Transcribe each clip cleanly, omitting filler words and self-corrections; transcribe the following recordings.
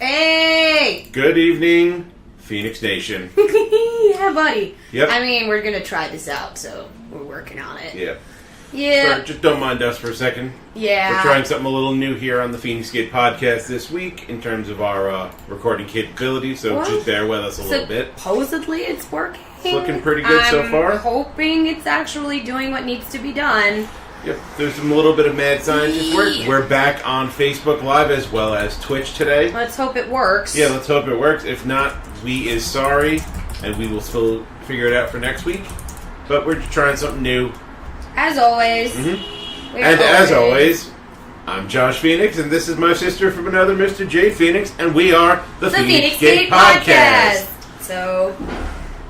Hey! Good evening, Feinics Nation. Yeah, buddy. Yep. I mean, we're going to try this out, so we're working on it. Yeah. Yeah. Sorry, just don't mind us for a second. Yeah. We're trying something a little new here on the Feinics Gate Podcast this week in terms of our recording capability, so just bear with us a little bit. Supposedly it's working. It's looking pretty good so far. I'm hoping it's actually doing what needs to be done. Yep, there's a little bit of mad scientist work. We're back on Facebook Live as well as Twitch today. Let's hope it works. Yeah, let's hope it works. If not, we is sorry, and we will still figure it out for next week. But we're just trying something new. As always. Mm-hmm. And as always, I'm Josh Feinics, and this is my sister from another Mr. Jade Feinics, and we are the Feinics Gate Podcast. So...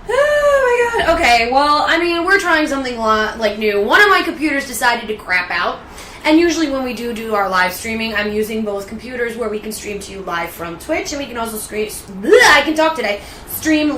Oh my god. Okay, well, I mean, we're trying something like new. One of my computers decided to crap out. And usually when we do our live streaming, I'm using both computers where we can stream to you live from Twitch, and we can also stream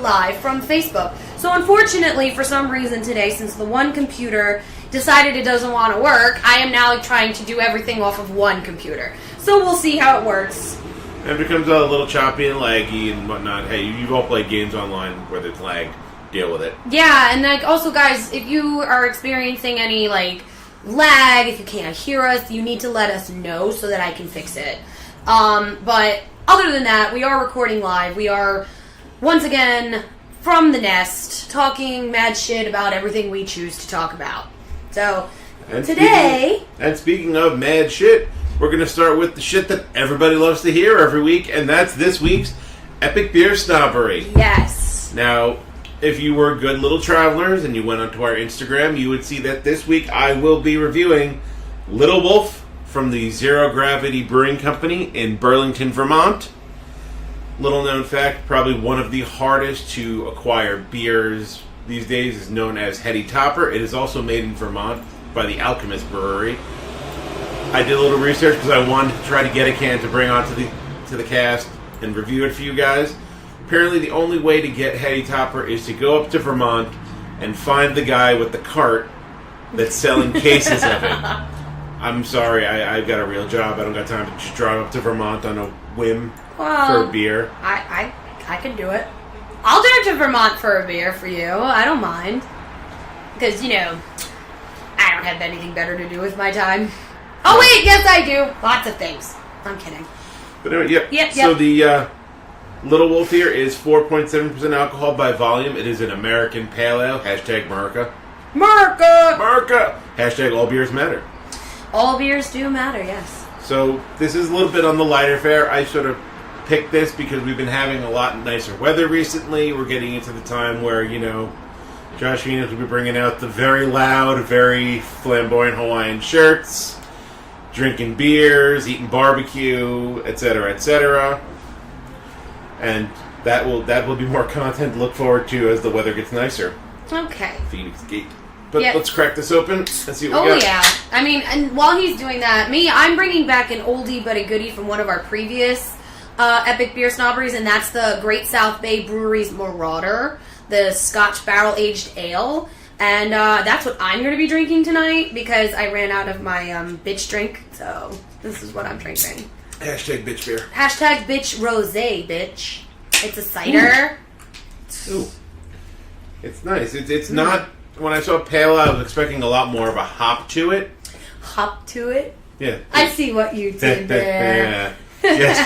live from Facebook. So unfortunately, for some reason today, since the one computer decided it doesn't want to work, I am now trying to do everything off of one computer. So we'll see how it works. If it comes out a little choppy and laggy and whatnot, hey, you've all played games online where there's lag. Deal with it. Yeah, and also, guys, if you are experiencing any lag, if you can't hear us, you need to let us know so that I can fix it. But other than that, we are recording live. We are once again from the nest, talking mad shit about everything we choose to talk about. So today, speaking of mad shit, we're going to start with the shit that everybody loves to hear every week, and that's this week's Epic Beer Snobbery. Yes. Now, if you were good little travelers and you went onto our Instagram, you would see that this week I will be reviewing Little Wolf from the Zero Gravity Brewing Company in Burlington, Vermont. Little known fact, probably one of the hardest to acquire beers these days is known as Heady Topper. It is also made in Vermont by the Alchemist Brewery. I did a little research because I wanted to try to get a can to bring onto the cast and review it for you guys. Apparently the only way to get Heady Topper is to go up to Vermont and find the guy with the cart that's selling cases of it. I'm sorry, I've got a real job. I don't got time to just drive up to Vermont on a whim for a beer. I can do it. I'll drive to Vermont for a beer for you. I don't mind. Because, I don't have anything better to do with my time. Oh, wait, yes, I do. Lots of things. I'm kidding. But anyway, Yep. So the Little Wolf here is 4.7% alcohol by volume. It is an American Pale Ale. Hashtag America. America! Hashtag all beers matter. All beers do matter, yes. So this is a little bit on the lighter fare. I sort of picked this because we've been having a lot nicer weather recently. We're getting into the time where, Josh Feinics will be bringing out the very loud, very flamboyant Hawaiian shirts, drinking beers, eating barbecue, etc., etc. And that will be more content to look forward to as the weather gets nicer. Okay. Feinics Gate. But let's crack this open and see what we got. Oh, yeah. I mean, and while he's doing that, I'm bringing back an oldie but a goodie from one of our previous Epic Beer Snobberies, and that's the Great South Bay Brewery's Marauder, the Scotch barrel-aged ale. And that's what I'm going to be drinking tonight because I ran out of my bitch drink, so this is what I'm drinking. Hashtag bitch beer. Hashtag bitch rosé, bitch. It's a cider. Ooh. It's nice. It's not... When I saw Pale Ale, I was expecting a lot more of a hop to it. Hop to it? Yeah. I see what you did there. Yes,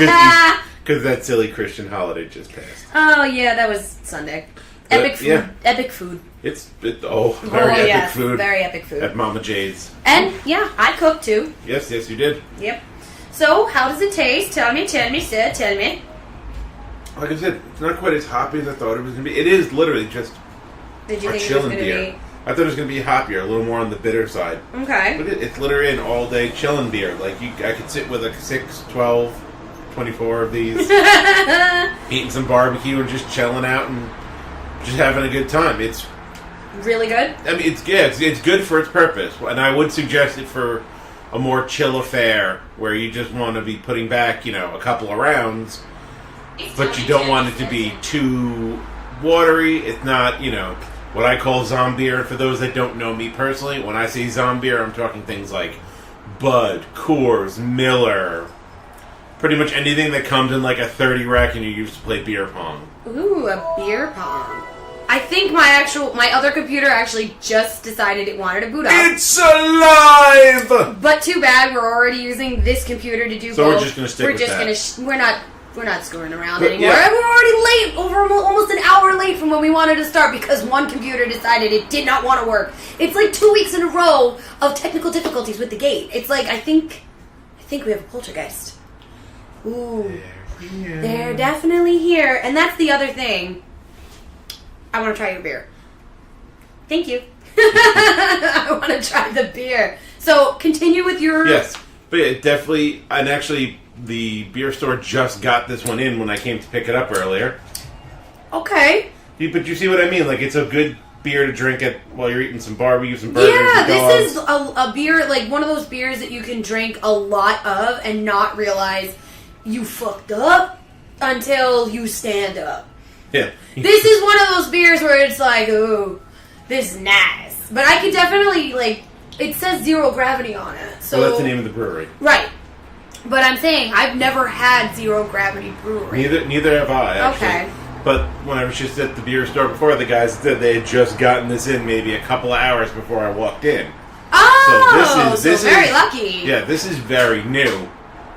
because that silly Christian holiday just passed. Oh, yeah, that was Sunday. Epic food. Yeah. Epic food. Very epic food. Very epic food. At Mama Jade's. And, yeah, I cooked too. Yes, you did. Yep. So, how does it taste? Tell me, sir, tell me. Like I said, it's not quite as hoppy as I thought it was going to be. It is literally just a chilling beer. I thought it was going to be hoppier, a little more on the bitter side. Okay. But it's literally an all-day chilling beer. I could sit with 6, 12, 24 of these, eating some barbecue and just chilling out and just having a good time. It's really good. I mean, it's good for its purpose, and I would suggest it for a more chill affair where you just want to be putting back, a couple of rounds, but you don't want it to be too watery. It's not, what I call zombie. For those that don't know me personally, when I say zombie, I'm talking things like Bud, Coors, Miller, pretty much anything that comes in like a 30 rack and you use to play beer pong. Ooh, a beer pong. I think my other computer actually just decided it wanted to boot up. It's alive! But too bad, we're already using this computer to do both. So we're just going to stick with that. We're not screwing around anymore. Yeah. We're already late, almost an hour late from when we wanted to start because one computer decided it did not want to work. It's like 2 weeks in a row of technical difficulties with the gate. It's like, I think we have a poltergeist. Ooh. They're definitely here. And that's the other thing. I want to try your beer. Thank you. I want to try the beer. So, continue with your... Yes. But yeah, definitely... And actually, the beer store just got this one in when I came to pick it up earlier. Okay. But you see what I mean? Like, it's a good beer to drink while you're eating some barbecue, some burgers, yeah, this is a beer, like one of those beers that you can drink a lot of and not realize you fucked up until you stand up. Yeah. This is one of those beers where it's like, ooh, this is nice. But I could definitely, like, it says Zero Gravity on it. So that's the name of the brewery. Right. But I'm saying, I've never had Zero Gravity Brewery. Neither have I, actually. Okay. But when I was just at the beer store before, the guys said they had just gotten this in maybe a couple of hours before I walked in. Oh, so this is very lucky. Yeah, this is very new.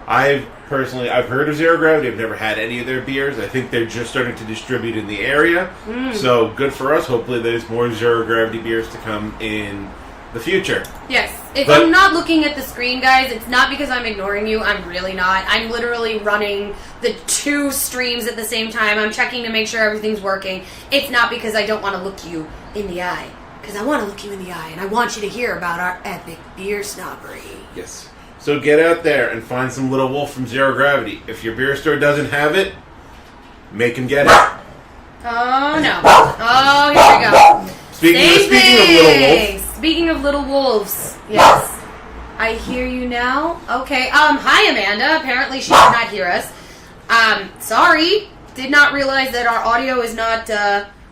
I've heard of Zero Gravity. I've never had any of their beers. I think they're just starting to distribute in the area. So good for us. Hopefully there's more Zero Gravity beers to come in the future. Yes. If I'm not looking at the screen, guys, it's not because I'm ignoring you. I'm really not. I'm literally running the 2 streams at the same time. I'm checking to make sure everything's working. It's not because I don't want to look you in the eye. Because I want to look you in the eye, and I want you to hear about our epic beer snobbery. Yes. So get out there and find some Little Wolf from Zero Gravity. If your beer store doesn't have it, make them get it. Oh, no. Oh, here we go. Speaking of Little Wolf. Speaking of Little Wolves, yes. I hear you now. Okay. Hi, Amanda. Apparently she did not hear us. Sorry. Did not realize that our audio is not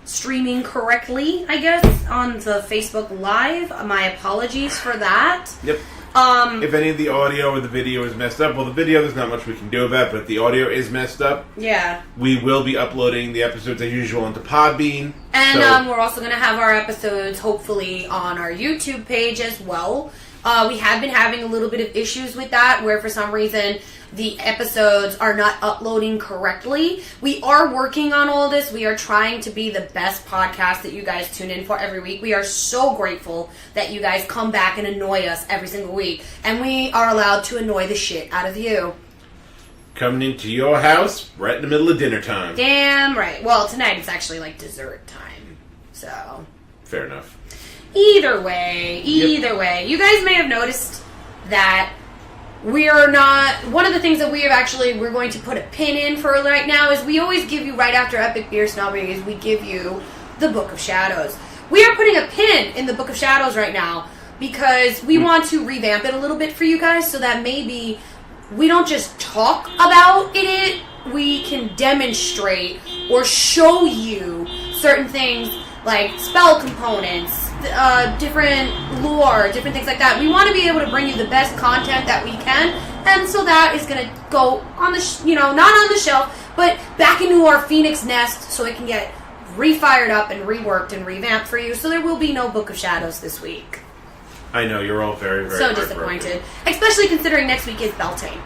streaming correctly, I guess, on the Facebook Live. My apologies for that. Yep. If any of the audio or the video is messed up, well, the video, there's not much we can do about it, but if the audio is messed up, yeah, we will be uploading the episodes as usual onto Podbean. And we're also going to have our episodes, hopefully, on our YouTube page as well. We have been having a little bit of issues with that, where for some reason the episodes are not uploading correctly. We are working on all this. We are trying to be the best podcast that you guys tune in for every week. We are so grateful that you guys come back and annoy us every single week. And we are allowed to annoy the shit out of you. Coming into your house right in the middle of dinner time. Damn right. Well, tonight it's actually like dessert time. So. Fair enough. Either way. You guys may have noticed that we are not... One of the things that we're going to put a pin in for right now is we always give you, right after Epic Beer Snobbery, is we give you the Book of Shadows. We are putting a pin in the Book of Shadows right now because we want to revamp it a little bit for you guys so that maybe we don't just talk about it, we can demonstrate or show you certain things like spell components, different lore, different things like that. We want to be able to bring you the best content that we can, and so that is going to go on the, not on the shelf, but back into our Phoenix nest so it can get refired up and reworked and revamped for you. So there will be no Book of Shadows this week. I know, you're all very, very so disappointed. Especially considering next week is Beltane.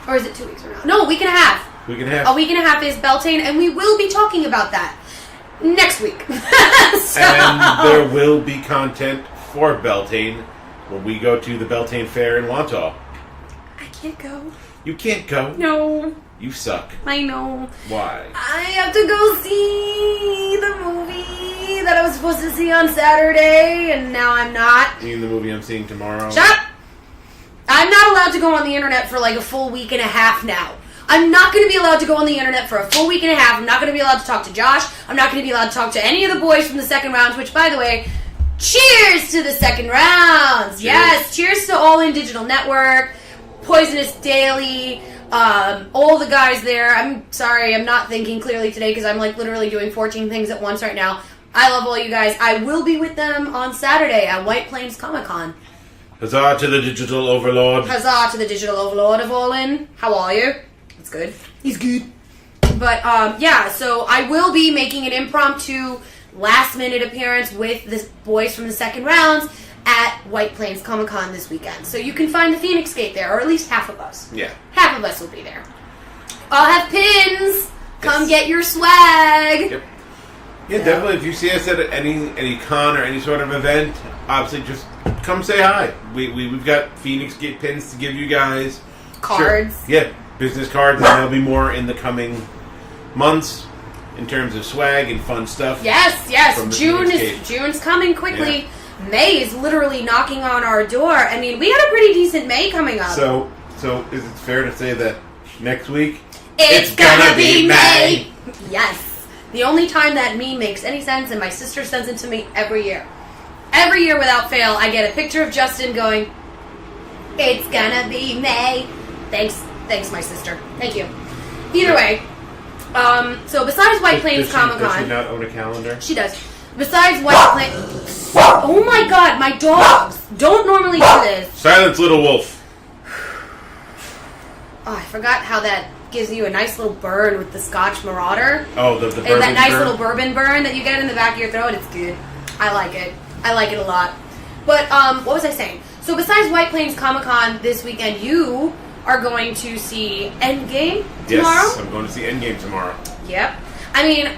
Or is it 2 weeks from now? No, a week and a half. A week and a half. A week and a half is Beltane, and we will be talking about that next week. So. And there will be content for Beltane when we go to the Beltane Fair in Wantagh. I can't go. You can't go. No. You suck. I know. Why? I have to go see the movie that I was supposed to see on Saturday, and now I'm not. You mean the movie I'm seeing tomorrow? Shut up! I'm not allowed to go on the internet for like a full week and a half now. I'm not going to be allowed to go on the internet for a full week and a half. I'm not going to be allowed to talk to Josh. I'm not going to be allowed to talk to any of the boys from the second rounds, which, by the way, cheers to the second rounds. Cheers. Yes, cheers to All In Digital Network, Poisonous Daily, all the guys there. I'm sorry, I'm not thinking clearly today because I'm like literally doing 14 things at once right now. I love all you guys. I will be with them on Saturday at White Plains Comic Con. Huzzah to the digital overlord. Huzzah to the digital overlord of Olin. How are you? That's good. He's good. But, so I will be making an impromptu last-minute appearance with the boys from the second rounds at White Plains Comic-Con this weekend. So you can find the Feinics Gate there, or at least half of us. Yeah. Half of us will be there. I'll have pins. Come get your swag. Yep. Yeah, definitely. If you see us at any con or any sort of event, obviously just come say hi. We've got Feinics Gate pins to give you guys. Cards. Sure. Yeah, business cards, and there'll be more in the coming months in terms of swag and fun stuff. Yes. June's coming quickly. Yeah. May is literally knocking on our door. I mean, we had a pretty decent May coming up. So is it fair to say that next week it's gonna be May? Yes. The only time that meme makes any sense, and my sister sends it to me every year. Every year without fail, I get a picture of Justin going, "It's gonna be May." Thanks, my sister. Thank you. Either way, so besides White Plains Comic-Con... Does she not own a calendar? She does. Besides White Plains... Oh my god, my dogs don't normally do this. Silence, little wolf. Oh, I forgot how that gives you a nice little burn with the Scotch Marauder. Oh, the bourbon and that nice burn? little bourbon burn that you get in the back of your throat. It's good. I like it. I like it a lot. But, what was I saying? So besides White Plains Comic-Con this weekend, you are going to see Endgame tomorrow? Yes, I'm going to see Endgame tomorrow. Yep. I mean,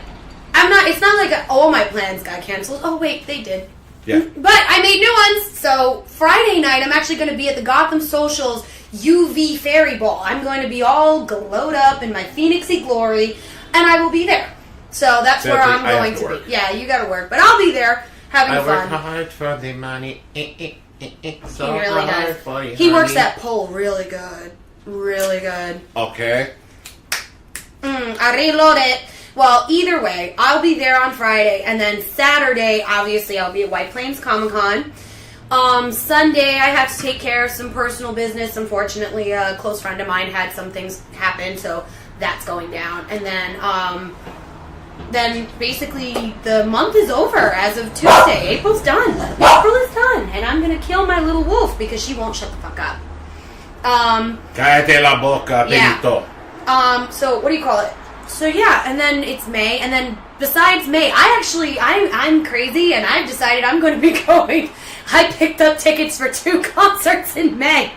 it's not like all my plans got canceled. Oh, wait, they did. Yeah. But I made new ones. So Friday night, I'm actually going to be at the Gotham Socials UV Fairy Ball. I'm going to be all glowed up in my Phoenixy glory, and I will be there. So that's where I'm going to be. Yeah, you got to work. But I'll be there having fun. I work hard for the money. So he really does. For you, he works that pole really good. Really good. Okay. I reload it. Well, either way, I'll be there on Friday, and then Saturday, obviously, I'll be at White Plains Comic-Con. Sunday, I have to take care of some personal business. Unfortunately, a close friend of mine had some things happen, so that's going down. And then basically the month is over as of Tuesday. April's done. April is done, and I'm going to kill my little wolf because she won't shut the fuck up. Cállate la boca, Benito. So what do you call it? So yeah, and then it's May, and then besides May, I'm crazy, and I've decided I'm going to be going. I picked up tickets for 2 concerts in May.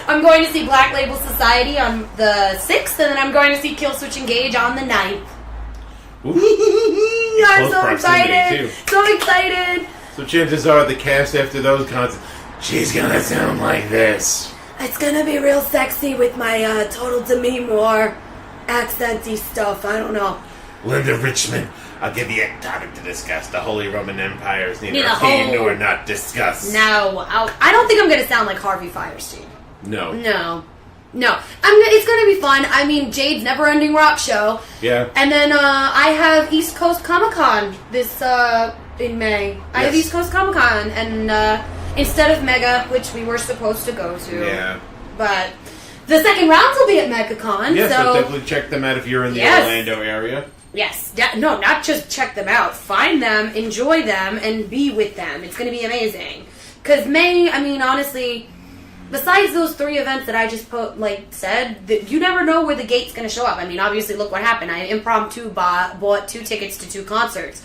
I'm going to see Black Label Society on the 6th, and then I'm going to see Killswitch Engage on the 9th. I'm so excited! Too. So excited! So chances are the cast after those concerts, she's gonna sound like this. It's gonna be real sexy with my Total Demi Moore accenty stuff. I don't know. Linda Richmond, I'll give you a topic to discuss. The Holy Roman Empire is neither opinion nor not discussed. No, I don't think I'm gonna sound like Harvey Firestein. No. It's gonna be fun. I mean, Jade's Never Ending Rock Show. Yeah. And then I have East Coast Comic Con this in May. Yes. I have East Coast Comic Con, and instead of Mega, which we were supposed to go to. Yeah. But the second rounds will be at MegaCon. Yeah, so definitely check them out if you're in the Orlando area. Yes. No, not just check them out. Find them, enjoy them, and be with them. It's going to be amazing. Because May, I mean, honestly, besides those 3 events that I just said, you never know where the gate's going to show up. I mean, obviously, look what happened. I impromptu bought 2 tickets to 2 concerts.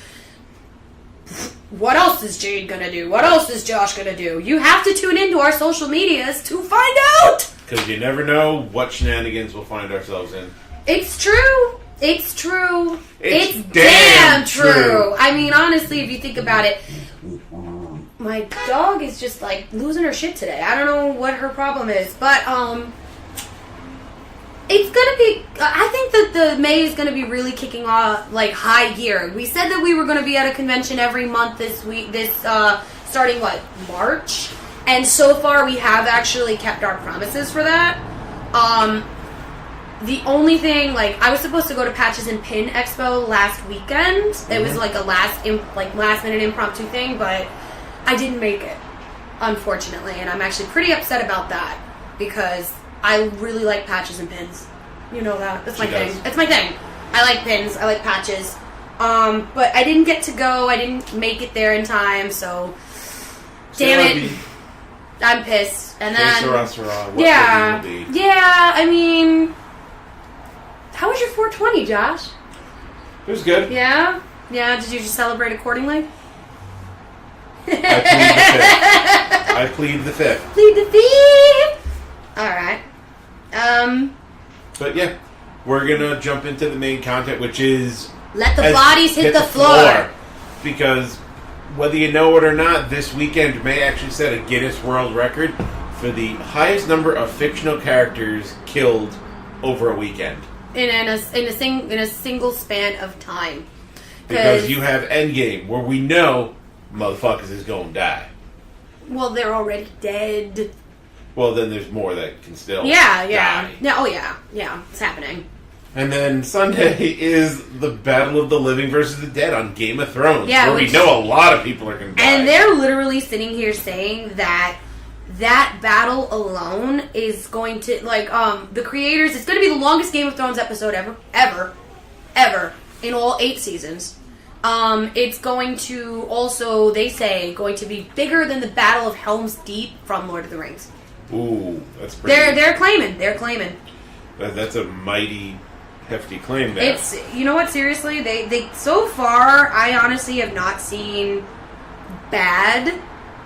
What else is Jade going to do? What else is Josh going to do? You have to tune into our social medias to find out! Because you never know what shenanigans we'll find ourselves in. It's true. It's true. It's damn true. I mean, honestly, if you think about it, my dog is just, losing her shit today. I don't know what her problem is. But, it's going to be... I think that the May is going to be really kicking off, high gear. We said that we were going to be at a convention every month this week, starting, March? And so far, we have actually kept our promises for that. The only thing, I was supposed to go to Patches and Pin Expo last weekend. Mm-hmm. It was, a last-minute impromptu thing, but I didn't make it, unfortunately. And I'm actually pretty upset about that, because I really like patches and pins. You know that. That's my thing. It's my thing. I like pins. I like patches. But I didn't get to go. I didn't make it there in time, so... Damn it. I'm pissed. And then... Sarah, what yeah. will it be? Yeah, I mean... How was your 420, Josh? It was good. Yeah? Yeah, did you just celebrate accordingly? I plead the fifth. Plead the fifth! Alright. But yeah, we're gonna jump into the main content, which is... Let the bodies hit the floor. Because whether you know it or not, this weekend may actually set a Guinness World Record for the highest number of fictional characters killed over a weekend. In a single span of time. Because you have Endgame, where we know motherfuckers is gonna die. Well, they're already dead. Well, then there's more that can still die. Yeah, oh yeah, it's happening. And then Sunday is the Battle of the Living versus the Dead on Game of Thrones, where we know a lot of people are going to die. And they're literally sitting here saying that battle alone is going to, the creators, it's going to be the longest Game of Thrones episode ever, in all 8 seasons. It's going to also, they say, going to be bigger than the Battle of Helm's Deep from Lord of the Rings. Ooh, that's pretty... They're claiming. That's a mighty... hefty claim there. It's, you know what, seriously, they so far, I honestly have not seen bad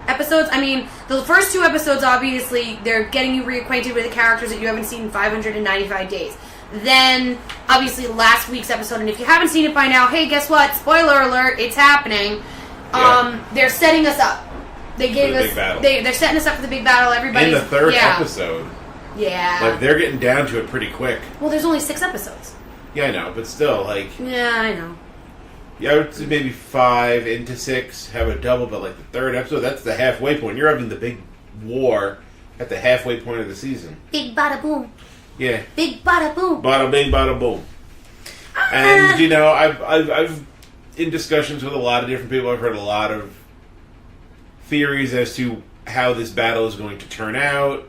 episodes. I mean, the first 2 episodes, obviously, they're getting you reacquainted with the characters that you haven't seen in 595 days. Then, obviously, last week's episode, and if you haven't seen it by now, hey, guess what? Spoiler alert, it's happening. They're setting us up. They gave us, they're setting us up for the big battle. Everybody's... In the 3rd episode. Yeah. They're getting down to it pretty quick. Well, there's only 6 episodes. Yeah, I know, but still, Yeah, I know. Yeah, I would say maybe 5 into 6, have a double, but the 3rd episode, that's the halfway point. You're having the big war at the halfway point of the season. Big bada boom. Yeah. Big bada boom. Bada bing, bada boom. And, I've in discussions with a lot of different people, I've heard a lot of theories as to how this battle is going to turn out.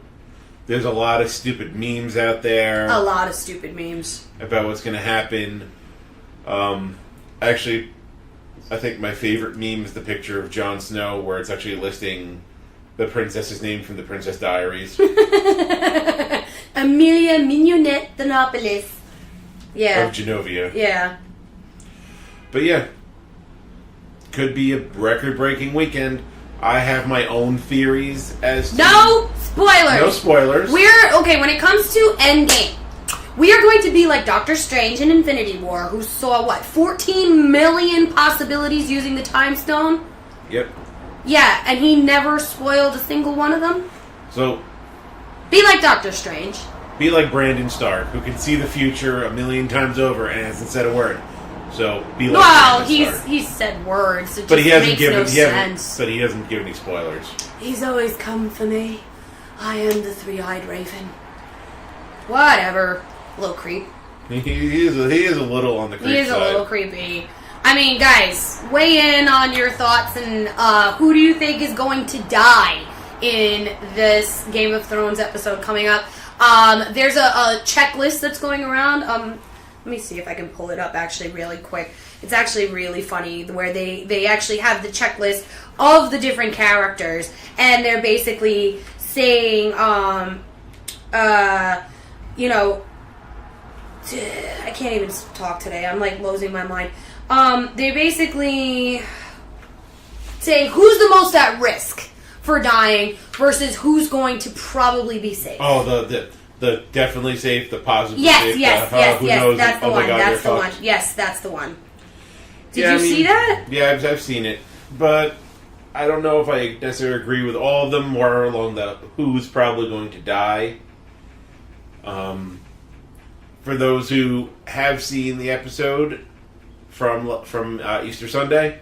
There's a lot of stupid memes out there. A lot of stupid memes. About what's going to happen. Actually, I think my favorite meme is the picture of Jon Snow, where it's actually listing the princess's name from the Princess Diaries. Amelia Mignonette Thanopolis. Yeah. Of Genovia. Yeah. But yeah. Could be a record-breaking weekend. I have my own theories as to... No spoilers! No spoilers. When it comes to Endgame, we are going to be like Doctor Strange in Infinity War, who saw, 14 million possibilities using the Time Stone? Yep. Yeah, and he never spoiled a single one of them? So... Be like Doctor Strange. Be like Brandon Stark, who can see the future 1,000,000 times over and hasn't said a word. So, be like Brandon Stark. He's said words. It but just he hasn't makes given no sense. But he hasn't given any spoilers. He's always come for me. I am the three-eyed raven. Whatever. Little creep. He is a little on the creep side. He is a little creepy. I mean, guys, weigh in on your thoughts and who do you think is going to die in this Game of Thrones episode coming up. There's a checklist that's going around. Let me see if I can pull it up actually really quick. It's actually really funny where they actually have the checklist of the different characters, and they're basically saying, I can't even talk today. I'm losing my mind. They basically say who's the most at risk for dying versus who's going to probably be safe. Oh, the definitely safe, the positive yes, safe. Yes, that's the one. That's the one. Yes, that's the one. Did you see that? Yeah, I've seen it, but I don't know if I necessarily agree with all of them. More along the who's probably going to die. For those who have seen the episode from Easter Sunday,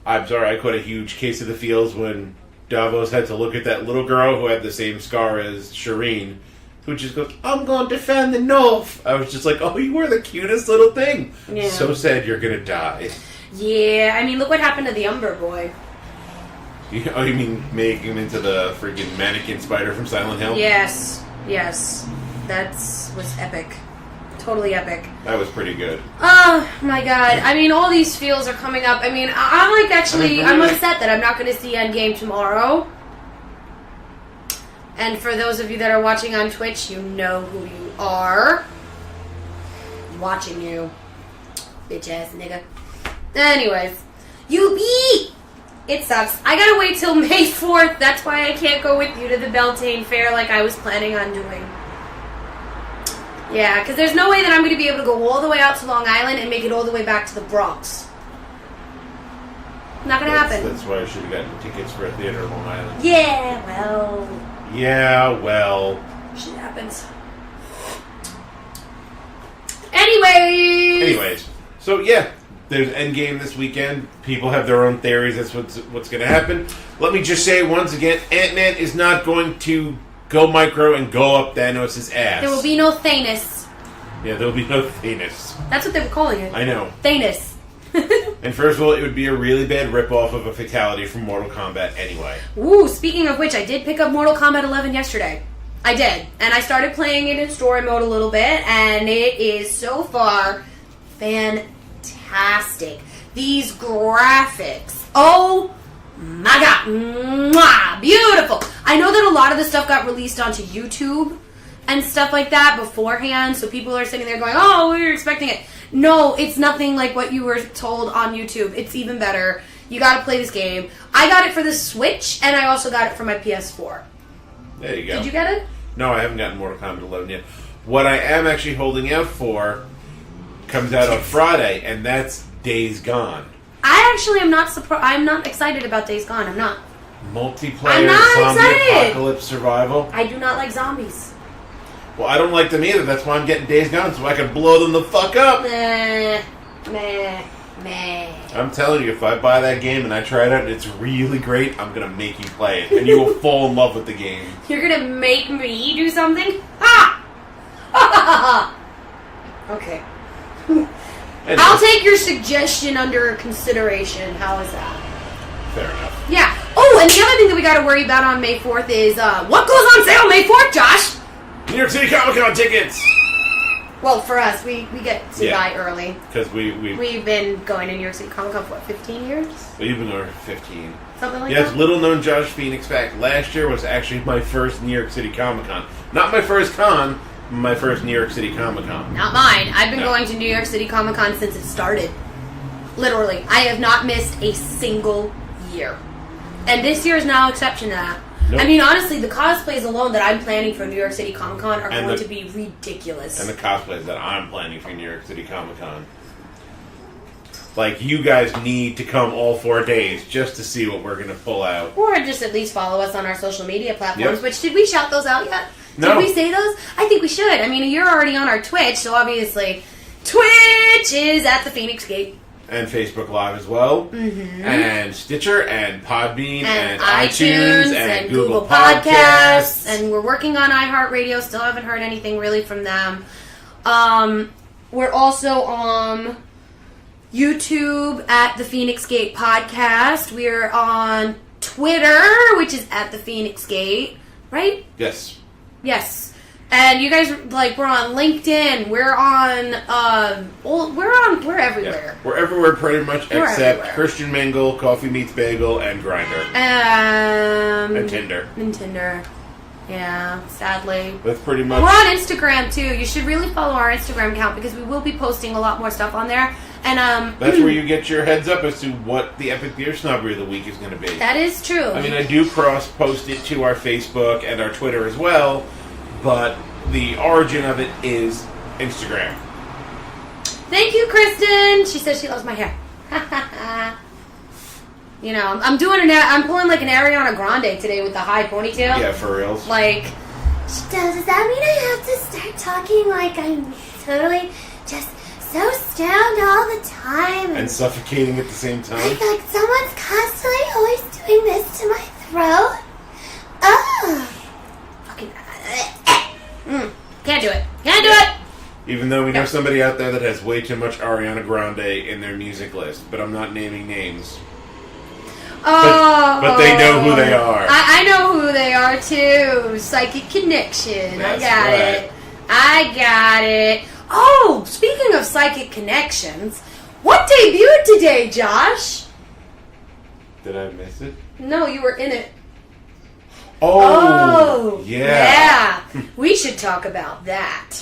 I'm sorry, I caught a huge case of the feels when Davos had to look at that little girl who had the same scar as Shireen, who just goes, "I'm going to defend the North." I was just like, oh, you were the cutest little thing. Yeah. So sad you're going to die. Yeah, I mean, look what happened to the Umber boy. Oh, you mean making him into the freaking mannequin spider from Silent Hill? Yes. That was epic. Totally epic. That was pretty good. Oh, my God. I mean, all these feels are coming up. I mean, I'm upset that I'm not going to see Endgame tomorrow. And for those of you that are watching on Twitch, you know who you are. I'm watching you. Bitch ass nigga. Anyways. It sucks. I gotta wait till May 4th. That's why I can't go with you to the Beltane Fair like I was planning on doing. Yeah, because there's no way that I'm going to be able to go all the way out to Long Island and make it all the way back to the Bronx. Not going to happen. That's why I should have gotten tickets for a theater in Long Island. Yeah, well. Shit happens. Anyways. So, yeah. There's Endgame this weekend. People have their own theories. That's what's going to happen. Let me just say once again, Ant-Man is not going to go micro and go up Thanos' ass. There will be no Thanos. Yeah, there will be no Thanos. That's what they were calling it. I know. Thanos. And first of all, it would be a really bad ripoff of a fatality from Mortal Kombat anyway. Ooh, speaking of which, I did pick up Mortal Kombat 11 yesterday. I did. And I started playing it in story mode a little bit, and it is so far fantastic. These graphics. Oh my god. Mwah, beautiful. I know that a lot of the stuff got released onto YouTube and stuff like that beforehand, so people are sitting there going, oh, we were expecting it. No, it's nothing like what you were told on YouTube. It's even better. You gotta play this game. I got it for the Switch, and I also got it for my PS4. There you go. Did you get it? No, I haven't gotten Mortal Kombat 11 yet. What I am actually holding out for comes out on Friday, and that's Days Gone. I actually am not I'm not excited about Days Gone. I'm not. Multiplayer zombie apocalypse survival. I do not like zombies. Well, I don't like them either. That's why I'm getting Days Gone, so I can blow them the fuck up. Meh. I'm telling you, if I buy that game and I try it out and it's really great, I'm going to make you play it. And you will fall in love with the game. You're going to make me do something? Ha! Ha! Okay. I'll take your suggestion under consideration. How is that? Fair enough. Yeah. Oh, and the other thing that we got to worry about on May 4th is, what goes on sale May 4th, Josh? New York City Comic Con tickets! Well, for us, we get to buy early. Because we've been going to New York City Comic Con for, what, 15 years? We've been going for 15. Something like that? Yes, little known Josh Feinics fact. Last year was actually my first New York City Comic Con. Not my first con, my first New York City Comic Con. Not mine. I've been going to New York City Comic Con since it started. Literally. I have not missed a single year. And this year is no exception to that. Nope. I mean, honestly, the cosplays alone that I'm planning for New York City Comic Con are going to be ridiculous. And the cosplays that I'm planning for New York City Comic Con. Like, you guys need to come all 4 days just to see what we're going to pull out. Or just at least follow us on our social media platforms, Yep. which, did we shout those out yet? No. Did we say those? I think we should. I mean, you're already on our Twitch, so obviously Twitch is at the Feinics Gate. And Facebook Live as well. Mm-hmm. And Stitcher and Podbean and iTunes and Google Podcasts. And we're working on iHeartRadio. Still haven't heard anything really from them. We're also on YouTube at the Feinics Gate Podcast. We're on Twitter, which is at the Feinics Gate. Right? Yes. Yes. And you guys, we're on LinkedIn. We're on, we're everywhere. Yeah. We're everywhere pretty much except everywhere. Christian Mingle, Coffee Meets Bagel, and Grindr. And Tinder. And Tinder. Yeah, sadly. That's pretty much... We're on Instagram, too. You should really follow our Instagram account because we will be posting a lot more stuff on there. And that's where you get your heads up as to what the Epic Beer Snobbery of the Week is going to be. That is true. I mean, I do cross-post it to our Facebook and our Twitter as well, but the origin of it is Instagram. Thank you, Kristen. She says she loves my hair. You know, I'm pulling like an Ariana Grande today with the high ponytail. Yeah, for reals. Like, she does that mean I have to start talking like I'm totally just so stoned all the time? And suffocating at the same time? Like someone's constantly always doing this to my throat? Ugh. Fucking... Can't do it. Can't do it! Even though we know somebody out there that has way too much Ariana Grande in their music list, but I'm not naming names. Oh, but they know who they are. I know who they are too. Psychic Connection. That's I got it. Oh, speaking of Psychic Connections, what debuted today, Josh? Did I miss it? No, you were in it. Oh, yeah. We should talk about that.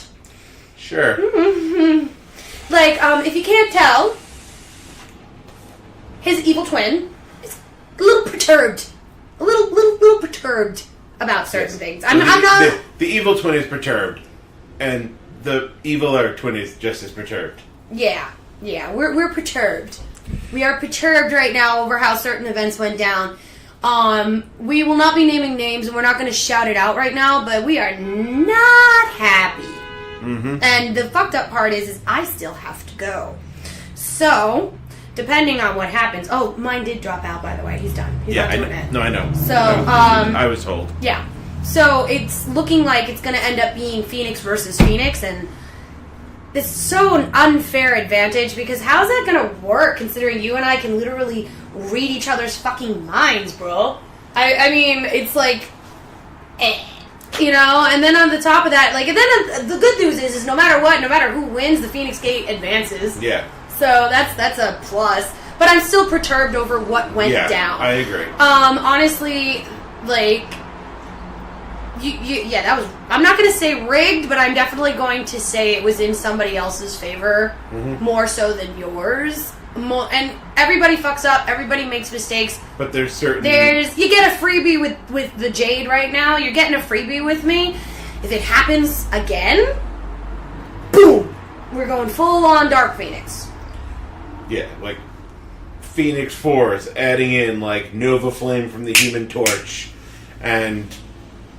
Sure. Like, if you can't tell, his evil twin is a little perturbed. A little perturbed about certain things. I'm not... The evil twin is perturbed, and the eviler twin is just as perturbed. Yeah, we're perturbed. We are perturbed right now over how certain events went down. We will not be naming names, and we're not going to shout it out right now, but we are not happy. Mm-hmm. And the fucked up part is I still have to go. So, depending on what happens... Oh, mine did drop out, by the way. He's done. He's not doing it. No, I know. So, I was told. Yeah. So, it's looking like it's going to end up being Feinics versus Feinics, and it's so an unfair advantage, because how's that going to work, considering you and I can literally read each other's fucking minds, bro? I mean, it's like... You know, and then on the top of that, like, and then the good news is no matter what, no matter who wins, the Feinics Gate advances. Yeah. So that's a plus. But I'm still perturbed over what went down. I agree. Honestly, like, that was... I'm not going to say rigged, but I'm definitely going to say it was in somebody else's favor more so than yours. And everybody fucks up. Everybody makes mistakes. But there's certain... You get a freebie with the Jade right now. You're getting a freebie with me. If it happens again, boom! We're going full on Dark Phoenix. Yeah, like Phoenix Force, adding in like Nova Flame from the Human Torch, and...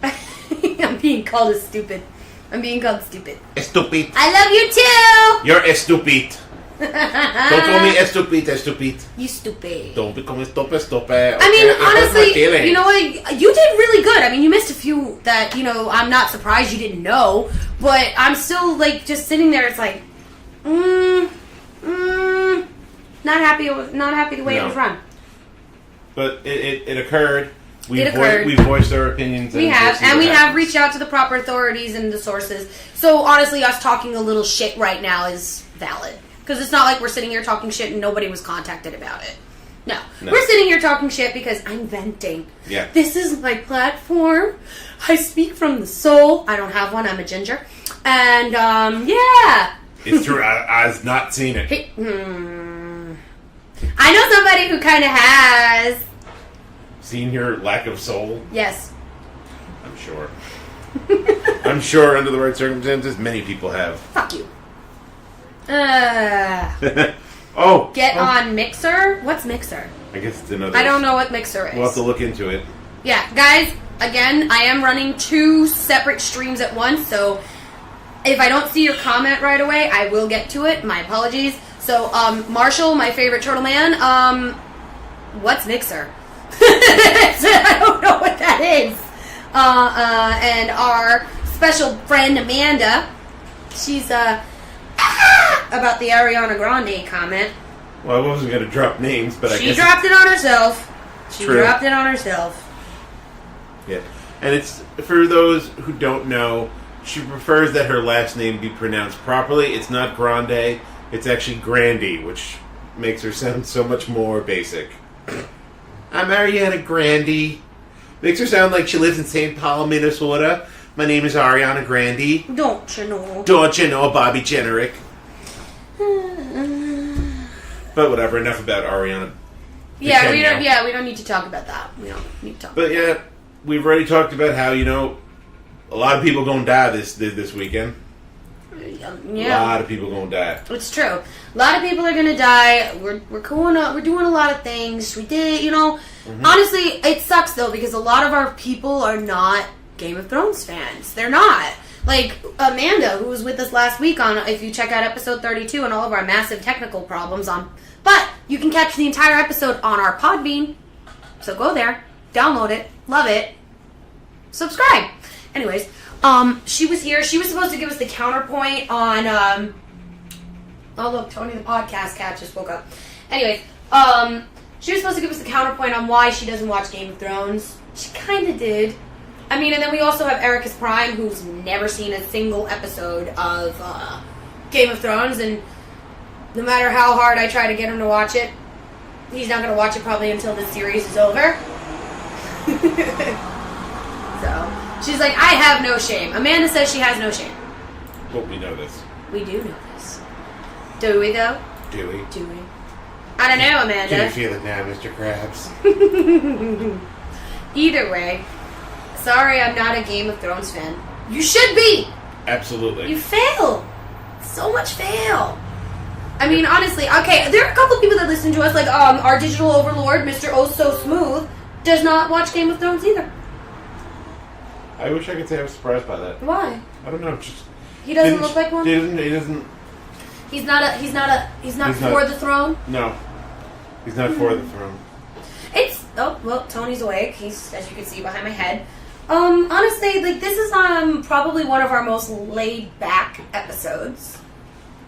I'm being called stupid. Estupid. I love you too! You're estupid. Don't call me estupid. You stupid. Don't become stupid. Okay? I mean, honestly, you know what? You did really good. I mean, you missed a few that, you know, I'm not surprised you didn't know. But I'm still, like, just sitting there. It's like, not happy the way it was run. But it occurred. It occurred. We voiced our opinions. We have reached out to the proper authorities and the sources. So, honestly, us talking a little shit right now is valid. Because it's not like we're sitting here talking shit and nobody was contacted about it. No. We're sitting here talking shit because I'm venting. Yeah. This is my platform. I speak from the soul. I don't have one. I'm a ginger. And, yeah. It's true. I've not seen it. I know somebody who kind of has. Seen your lack of soul? Yes. I'm sure. I'm sure under the right circumstances, many people have. Fuck you. Get on Mixer? What's Mixer? I guess it's another... I don't know what Mixer is. We'll have to look into it. Yeah, guys, again, I am running 2 separate streams at once, so if I don't see your comment right away, I will get to it. My apologies. So, Marshall, my favorite turtle man, what's Mixer? I don't know what that is. And our special friend Amanda, she's, about the Ariana Grande comment. Well, I wasn't going to drop names, but I guess... She dropped it on herself. True. Yeah. And it's, for those who don't know, she prefers that her last name be pronounced properly. It's not Grande, it's actually Grandy, which makes her sound so much more basic. I'm Ariana Grande. Makes her sound like she lives in St. Paul, Minnesota. My name is Ariana Grande. Don't you know? Don't you know, Bobby Jennerick? But whatever, enough about Ariana. Yeah, we don't need to talk about that. We don't need to talk. But yeah, we've already talked about how, you know, a lot of people gonna die this weekend. Yeah. A lot of people gonna die. It's true. A lot of people are gonna die. We're going up. We're doing a lot of things. We did, you know. Honestly, it sucks though because a lot of our people are not Game of Thrones fans. They're not. Like Amanda, who was with us last week on, if you check out episode 32 and all of our massive technical problems on, but you can catch the entire episode on our Podbean. So go there, download it, love it, subscribe. Anyways, she was here. She was supposed to give us the counterpoint on, oh look, Tony the podcast cat just woke up. Anyways, she was supposed to give us the counterpoint on why she doesn't watch Game of Thrones. She kind of did. I mean, and then we also have Erica's Prime, who's never seen a single episode of Game of Thrones, and no matter how hard I try to get him to watch it, he's not going to watch it probably until this series is over. She's like, I have no shame. Amanda says she has no shame. Well, we know this. We do know this. Do we, though? Do we? Do we? I don't know, Amanda. Can you feel it now, Mr. Krabs? Either way, sorry I'm not a Game of Thrones fan. You should be! Absolutely. You fail! So much fail. I mean, honestly, okay, there are a couple of people that listen to us, like our digital overlord, Mr. Oh So Smooth, does not watch Game of Thrones either. I wish I could say I was surprised by that. Why? I don't know. Just he doesn't look like one? He doesn't. He's not for the throne? No. He's not for the throne. Tony's awake. He's, as you can see behind my head. Honestly, like, this is probably one of our most laid-back episodes.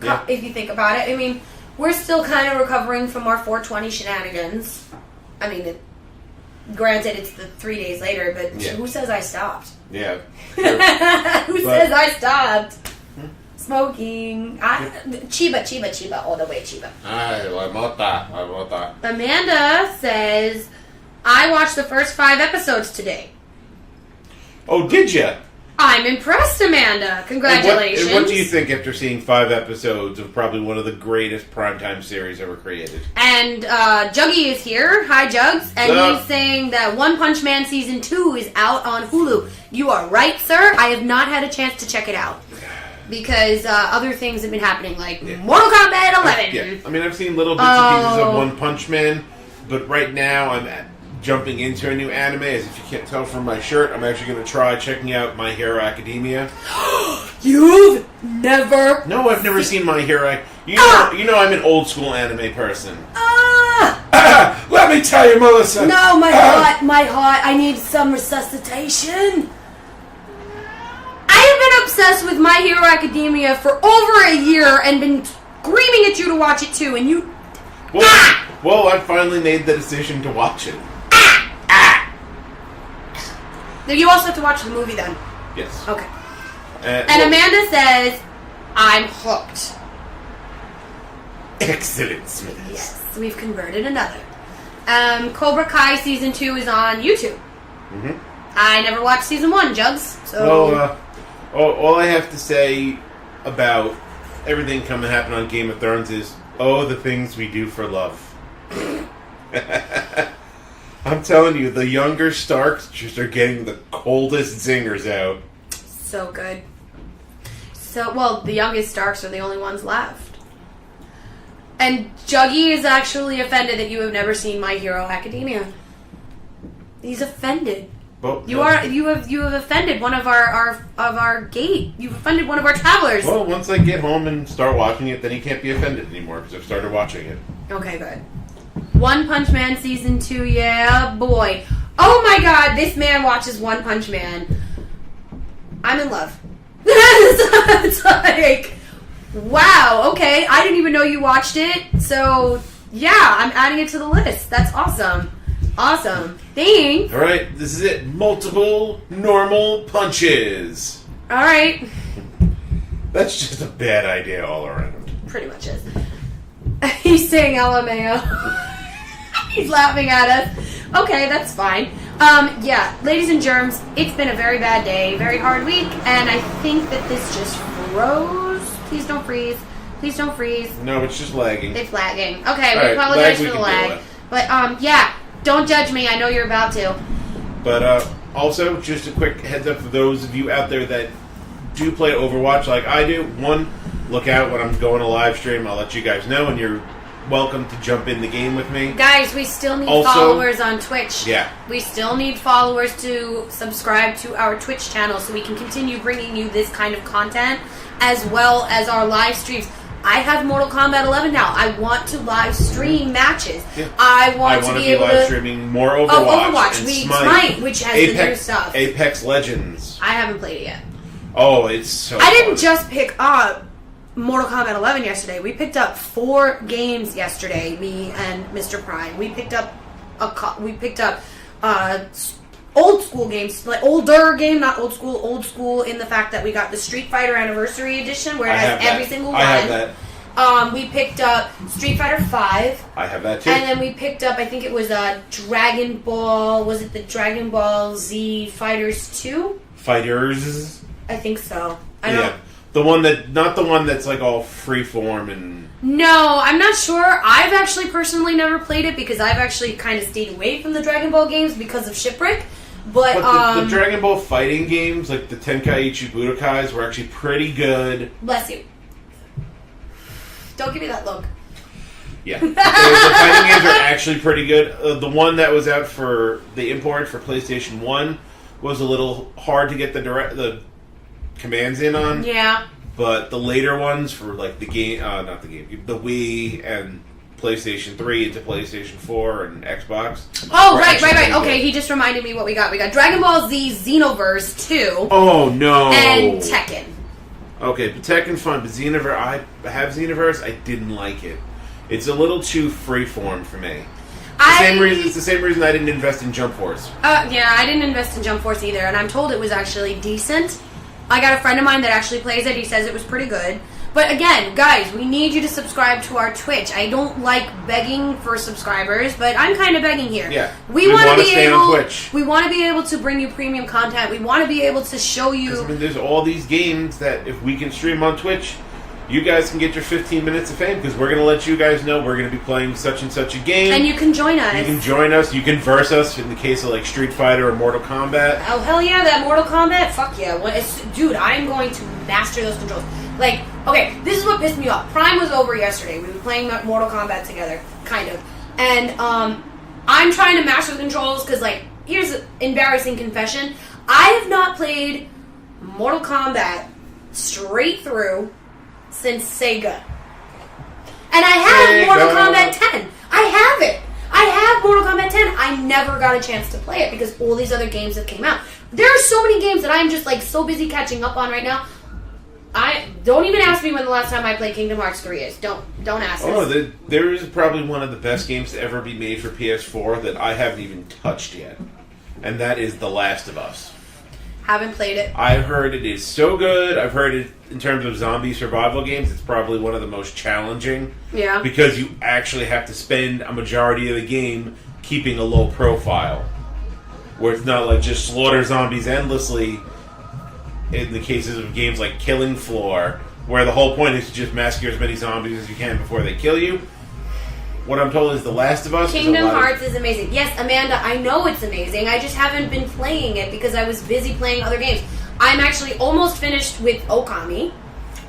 Yeah. If you think about it. I mean, we're still kind of recovering from our 420 shenanigans. I mean, granted, it's the 3 days later, but who says I stopped? Yeah. Who says I stopped? Smoking. Chiba, all the way, Chiba. I want that. Amanda says, I watched the first 5 episodes today. Oh, did you? I'm impressed, Amanda. Congratulations. And what do you think after seeing 5 episodes of probably one of the greatest primetime series ever created? And Juggy is here. Hi, Jugs. And he's saying that One Punch Man Season 2 is out on Hulu. You are right, sir. I have not had a chance to check it out. Because other things have been happening, like Mortal Kombat 11. Yeah. I mean, I've seen little bits and pieces of One Punch Man, but right now I'm jumping into a new anime. As if you can't tell from my shirt, I'm actually going to try checking out My Hero Academia. You've never... No, I've never seen My Hero. You know I'm an old school anime person. Let me tell you, Melissa. No, my heart. I need some resuscitation. I have been obsessed with My Hero Academia for over a year and been screaming at you to watch it too, and you... Well, I finally made the decision to watch it. You also have to watch the movie then. Yes. Okay. And Amanda says, I'm hooked. Excellent, Smith. Yes, we've converted another. Cobra Kai Season 2 is on YouTube. Mm-hmm. I never watched Season 1, Jugs. So... Well, all I have to say about everything coming to happen on Game of Thrones is, the things we do for love. I'm telling you, the younger Starks just are getting the coldest zingers out. So good. The youngest Starks are the only ones left. And Juggy is actually offended that you have never seen My Hero Academia. He's offended. Well, you have offended one of our gate. You've offended one of our travelers. Well, once I get home and start watching it, then he can't be offended anymore because I've started watching it. Okay, good. One Punch Man Season 2, yeah, boy. Oh my god, this man watches One Punch Man. I'm in love. It's like, wow, okay, I didn't even know you watched it. So, yeah, I'm adding it to the list. That's awesome. Awesome. Thanks. Alright, this is it. Multiple normal punches. Alright. That's just a bad idea all around. Pretty much is. He's saying LMAO. He's laughing at us. Okay, that's fine. Yeah, ladies and germs, it's been a very bad day, very hard week, and I think that this just froze. Please don't freeze. Please don't freeze. No, it's just lagging. It's lagging. Okay, we apologize for the lag. But, yeah, don't judge me. I know you're about to. But, also, just a quick heads up for those of you out there that do play Overwatch like I do. One, look out when I'm going to live stream. I'll let you guys know, and you're welcome to jump in the game with me. Guys, we still need followers on Twitch. Yeah. We still need followers to subscribe to our Twitch channel so we can continue bringing you this kind of content as well as our live streams. I have Mortal Kombat 11 now. I want to live stream matches. Yeah. I want to be able to live streaming more Overwatch. And Smite, which has the new stuff. Apex Legends. I haven't played it yet. Oh, it's so I didn't just pick up Mortal Kombat 11 yesterday. We picked up 4 games yesterday, me and Mr. Prime. We picked up old school games, like older game, not old school in the fact that we got the Street Fighter Anniversary Edition where it has every single one. I have that. We picked up Street Fighter 5. I have that too. And then we picked up, I think it was Dragon Ball, was it the Dragon Ball Z Fighters 2? Fighters. I think so. Not the one that's like all freeform and... No, I'm not sure. I've actually personally never played it because I've actually kind of stayed away from the Dragon Ball games because of Shipwreck. But the Dragon Ball fighting games, like the Tenkaichi Budokais, were actually pretty good. Bless you. Don't give me that look. Yeah. The fighting games are actually pretty good. The one that was out for the import for PlayStation 1 was a little hard to get the commands in on. Yeah. But the later ones for like the Wii and PlayStation 3 into PlayStation 4 and Xbox. Oh, right. Okay, he just reminded me what we got. We got Dragon Ball Z Xenoverse 2. Oh, no. And Tekken. Okay, but Tekken's fun, but Xenoverse, I have Xenoverse, I didn't like it. It's a little too freeform for me. It's the same reason I didn't invest in Jump Force. Yeah, I didn't invest in Jump Force either, and I'm told it was actually decent. I got a friend of mine that actually plays it. He says it was pretty good. But again, guys, we need you to subscribe to our Twitch. I don't like begging for subscribers, but I'm kind of begging here. Yeah, we want to stay on Twitch. We want to be able to bring you premium content. We want to be able to show you. I mean, there's all these games that if we can stream on Twitch, you guys can get your 15 minutes of fame because we're going to let you guys know we're going to be playing such and such a game. And you can join us. You can join us. You can verse us in the case of like Street Fighter or Mortal Kombat. Oh, hell yeah, that Mortal Kombat? Fuck yeah. Dude, I'm going to master those controls. Like, okay, this is what pissed me off. Prime was over yesterday. We were playing Mortal Kombat together, kind of. And I'm trying to master the controls because, like, here's an embarrassing confession. I have not played Mortal Kombat straight through since Sega. And I have Mortal Kombat 10. I have it. I have Mortal Kombat 10. I never got a chance to play it because all these other games have came out. There are so many games that I'm just, like, so busy catching up on right now. Don't even ask me when the last time I played Kingdom Hearts 3 is. Don't ask me. Oh, there is probably one of the best games to ever be made for PS4 that I haven't even touched yet. And that is The Last of Us. Haven't played it. I've heard it is so good. I've heard it in terms of zombie survival games. It's probably one of the most challenging. Yeah. Because you actually have to spend a majority of the game keeping a low profile. Where it's not like just slaughter zombies endlessly in the cases of games like Killing Floor, where the whole point is to just massacre as many zombies as you can before they kill you. What I'm told is The Last of Us Kingdom Hearts is amazing. Yes, Amanda, I know it's amazing. I just haven't been playing it because I was busy playing other games. I'm actually almost finished with Okami,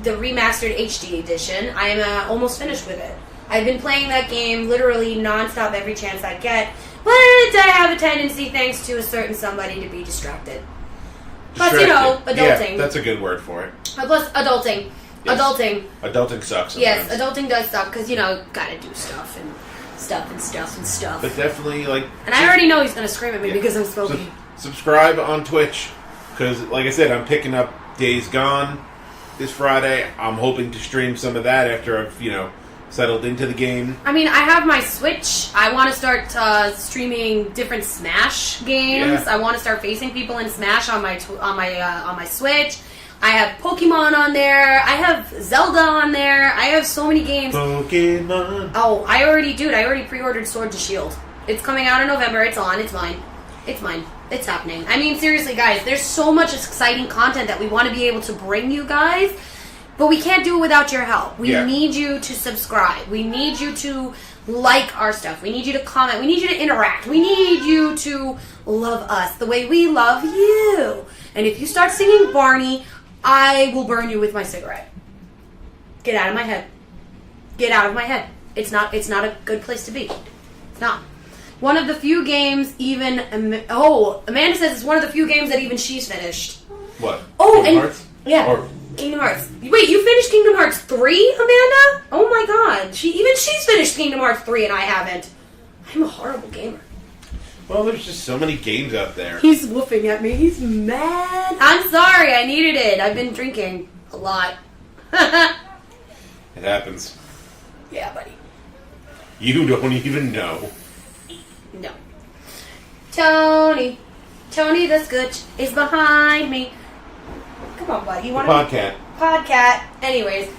the remastered HD edition. I am almost finished with it. I've been playing that game literally nonstop every chance I get, but I have a tendency, thanks to a certain somebody, to be distracted. Plus, adulting. Yeah, that's a good word for it. Plus, adulting. Yes. Adulting sucks sometimes. Yes, adulting does suck because, gotta do stuff and stuff. But definitely, like... And I already know he's going to scream at me because I'm smoking. Subscribe on Twitch because, like I said, I'm picking up Days Gone this Friday. I'm hoping to stream some of that after I've, settled into the game. I mean, I have my Switch. I want to start streaming different Smash games. Yeah. I want to start facing people in Smash on my Switch. I have Pokemon on there. I have Zelda on there. I have so many games. Pokemon. Oh, I already pre-ordered Sword to Shield. It's coming out in November. It's on. It's mine. It's happening. I mean, seriously, guys, there's so much exciting content that we want to be able to bring you guys, but we can't do it without your help. We need you to subscribe. We need you to like our stuff. We need you to comment. We need you to interact. We need you to love us the way we love you. And if you start singing Barney, I will burn you with my cigarette. Get out of my head. Get out of my head. It's not a good place to be. It's not. One of the few games even... Amanda says it's one of the few games that even she's finished. What? Kingdom Hearts? Yeah. Or... Kingdom Hearts. Wait, you finished Kingdom Hearts 3, Amanda? Oh my god. She's finished Kingdom Hearts 3 and I haven't. I'm a horrible gamer. Well, there's just so many games out there. He's woofing at me. He's mad. I'm sorry. I needed it. I've been drinking a lot. It happens. Yeah, buddy. You don't even know. No. Tony the Scooch is behind me. Come on, buddy. You want to... Podcat. Anyways.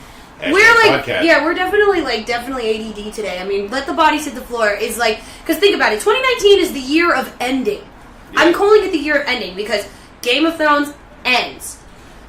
We're definitely ADD today. I mean, let the bodies hit the floor is like, because think about it, 2019 is the year of ending. Yeah. I'm calling it the year of ending because Game of Thrones ends.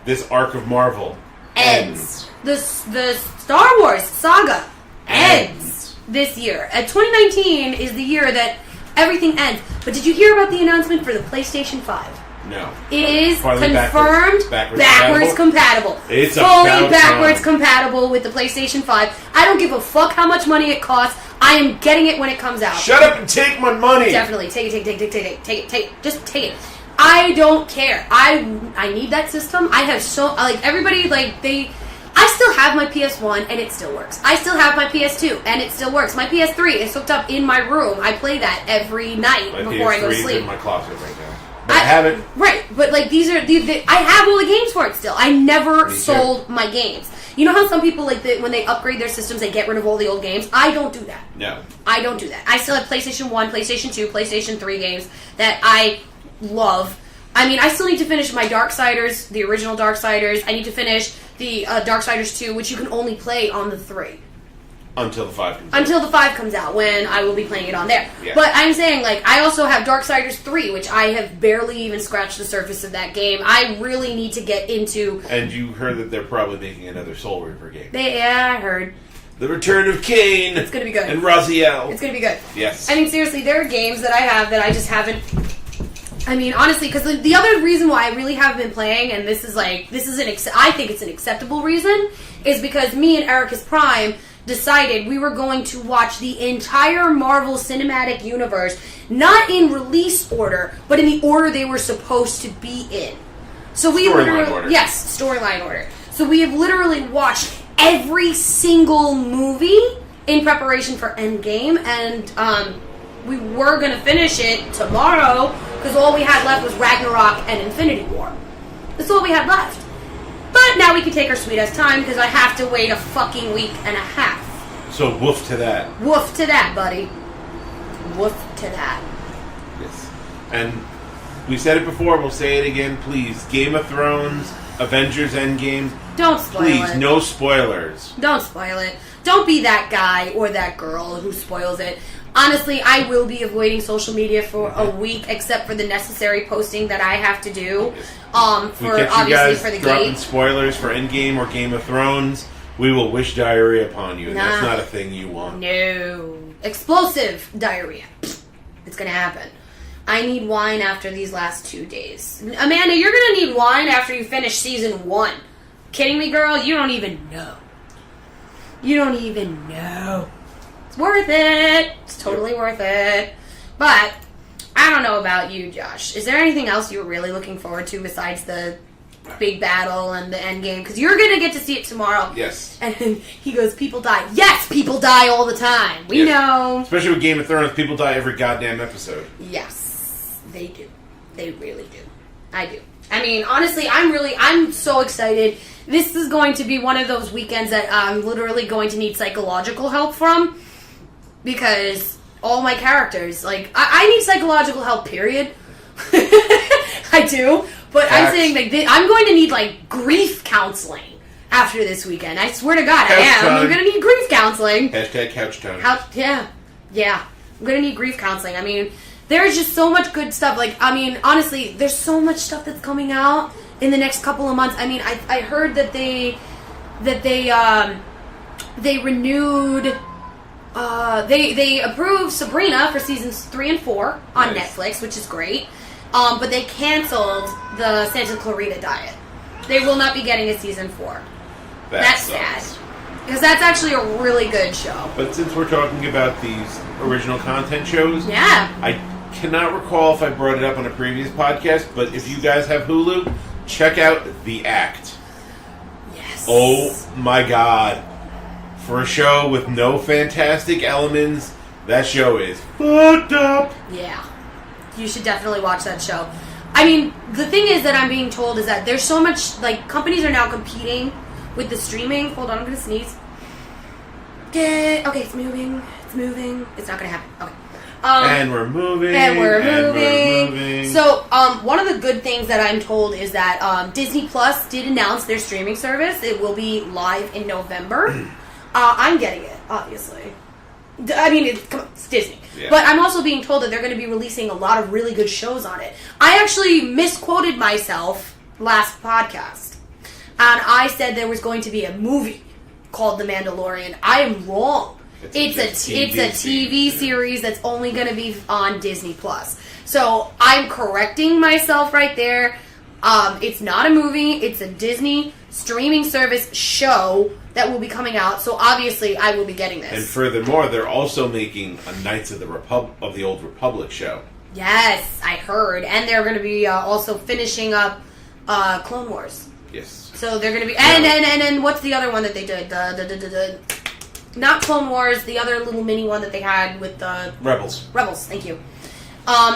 This arc of Marvel Ends. The Star Wars saga ends this year. 2019 is the year that everything ends. But did you hear about the announcement for the PlayStation 5? No. It is Finally confirmed backwards compatible. It's fully backwards compatible with the PlayStation 5. I don't give a fuck how much money it costs. I am getting it when it comes out. Shut up and take my money. Definitely. Take it. Just take it. I don't care. I need that system. I have everybody, I still have my PS1 and it still works. I still have my PS2 and it still works. My PS3 is hooked up in my room. I play that every night before I go to sleep. My PS3 is in my closet right now. But I have it. Right, but I have all the games for it still. I never sold my games. You know how some people, when they upgrade their systems, they get rid of all the old games? I don't do that. No. I don't do that. I still have PlayStation 1, PlayStation 2, PlayStation 3 games that I love. I mean, I still need to finish my Darksiders, the original Darksiders. I need to finish the Darksiders 2, which you can only play on the 3. Until the 5 comes out. Until the 5 comes out, when I will be playing it on there. Yeah. But I'm saying, I also have Darksiders 3, which I have barely even scratched the surface of that game. I really need to get into... And you heard that they're probably making another Soul Reaper game. Yeah, I heard. The Return of Cain. It's going to be good. And Raziel. It's going to be good. Yes. I mean, seriously, there are games that I have that I just haven't... I mean, honestly, because the other reason why I really haven't been playing, and I think it's an acceptable reason, is because me and Ericus Prime decided we were going to watch the entire Marvel Cinematic Universe, not in release order, but in the order they were supposed to be in. So we storyline order. Yes, storyline order. So we have literally watched every single movie in preparation for Endgame, and we were going to finish it tomorrow, because all we had left was Ragnarok and Infinity War. That's all we had left. But now we can take our sweet-ass time, because I have to wait a fucking week and a half. So woof to that. Woof to that, buddy. Woof to that. Yes. And we said it before, we'll say it again, please. Game of Thrones, Avengers Endgame. Don't spoil it. Please, no spoilers. Don't spoil it. Don't be that guy or that girl who spoils it. Honestly, I will be avoiding social media for a week, except for the necessary posting that I have to do. For the dropping gate. Spoilers for Endgame or Game of Thrones, we will wish diarrhea upon you, and that's not a thing you want. No. Explosive diarrhea. It's gonna happen. I need wine after these last 2 days. Amanda, you're gonna need wine after you finish season 1. Kidding me, girl? You don't even know. You don't even know. It's worth it. It's totally worth it. But I don't know about you, Josh. Is there anything else you're really looking forward to besides the big battle and the end game? Because you're going to get to see it tomorrow. Yes. And he goes, people die. Yes, people die all the time. We know. Especially with Game of Thrones, people die every goddamn episode. Yes, they do. They really do. I do. I mean, honestly, I'm so excited. This is going to be one of those weekends that I'm literally going to need psychological help from. Because all my characters, I need psychological help, period. I do. But I'm saying, I'm going to need, grief counseling after this weekend. I swear to God, I'm going to need grief counseling. Hashtag couch time. Yeah. I'm going to need grief counseling. I mean, there's just so much good stuff. Honestly, there's so much stuff that's coming out in the next couple of months. I mean, I heard that they renewed... they approved Sabrina for seasons 3 and 4 on Netflix, which is great. But they canceled the Santa Clarita Diet. They will not be getting a season 4. That's sad. Because that's actually a really good show. But since we're talking about these original content shows, I cannot recall if I brought it up on a previous podcast, but if you guys have Hulu, check out The Act. Yes. Oh my God. For a show with no fantastic elements, that show is fucked up. Yeah. You should definitely watch that show. I mean, the thing is that I'm being told is that there's so much, companies are now competing with the streaming. Hold on, I'm going to sneeze. Okay, it's moving. It's not going to happen. Okay. And we're moving. So, one of the good things that I'm told is that Disney Plus did announce their streaming service. It will be live in November. I'm getting it, obviously. I mean, it's Disney. Yeah. But I'm also being told that they're going to be releasing a lot of really good shows on it. I actually misquoted myself last podcast. And I said there was going to be a movie called The Mandalorian. I am wrong. It's a TV series that's only going to be on Disney Plus. So I'm correcting myself right there. It's not a movie. It's a Disney streaming service show that will be coming out. So obviously I will be getting this. And furthermore, they're also making a Knights of the Old Republic show. Yes, I heard. And they're going to be also finishing up Clone Wars. Yes. So they're going to be... And what's the other one that they did? Not Clone Wars, the other little mini one that they had with the... Rebels. Rebels, thank you.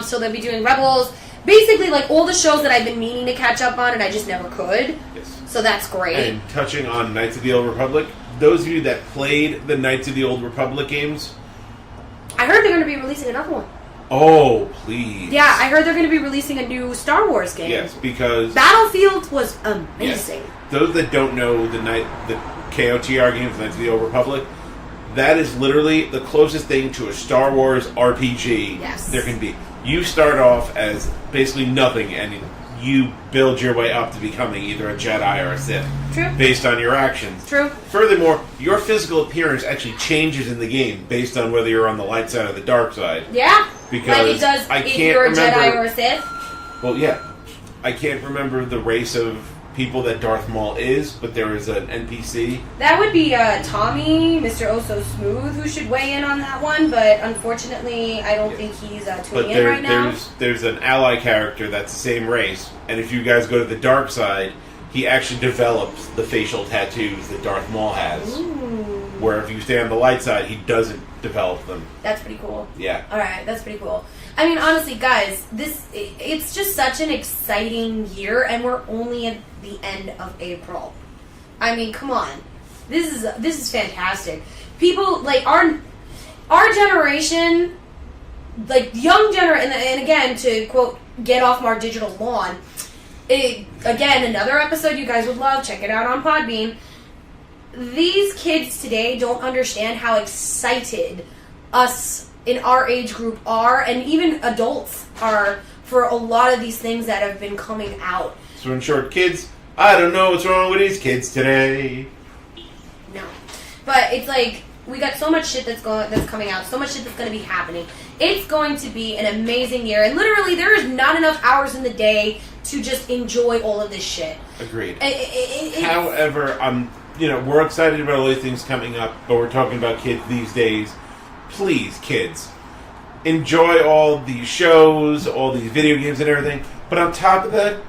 So they'll be doing Rebels. Basically, like, all the shows that I've been meaning to catch up on and I just never could. Yes. So that's great. And touching on Knights of the Old Republic, those of you that played the Knights of the Old Republic games... I heard they're going to be releasing another one. Oh, please. Yeah, I heard they're going to be releasing a new Star Wars game. Yes, because... Battlefield was amazing. Yes. Those that don't know the KOTR games, Knights of the Old Republic, that is literally the closest thing to a Star Wars RPG there can be. You start off as basically nothing, and you build your way up to becoming either a Jedi or a Sith. True. Based on your actions. True. Furthermore, your physical appearance actually changes in the game based on whether you're on the light side or the dark side. Yeah. Because like it does if you're a Jedi or a Sith. Well, yeah. I can't remember the race of people that Darth Maul is, but there is an NPC. That would be Tommy, Mr. Oh So Smooth, who should weigh in on that one, but unfortunately, I don't think he's tuning in right now. There's an ally character that's the same race, and if you guys go to the dark side, he actually develops the facial tattoos that Darth Maul has. Ooh. Where if you stay on the light side, he doesn't develop them. That's pretty cool. Yeah. Alright, that's pretty cool. I mean, honestly, guys, it's just such an exciting year, and we're only at the end of April. I mean, come on. This is fantastic. People, like, our generation, like, young generation, and again, to, quote, get off our digital lawn, again, another episode you guys would love, check it out on Podbean. These kids today don't understand how excited us in our age group are, and even adults are, for a lot of these things that have been coming out. So in short, kids, I don't know what's wrong with these kids today. No. But it's like, we got so much shit that's coming out, so much shit that's going to be happening. It's going to be an amazing year, and literally there is not enough hours in the day to just enjoy all of this shit. Agreed. However, we're excited about all these things coming up, but we're talking about kids these days. Please, kids, enjoy all these shows, all these video games and everything, but on top of that,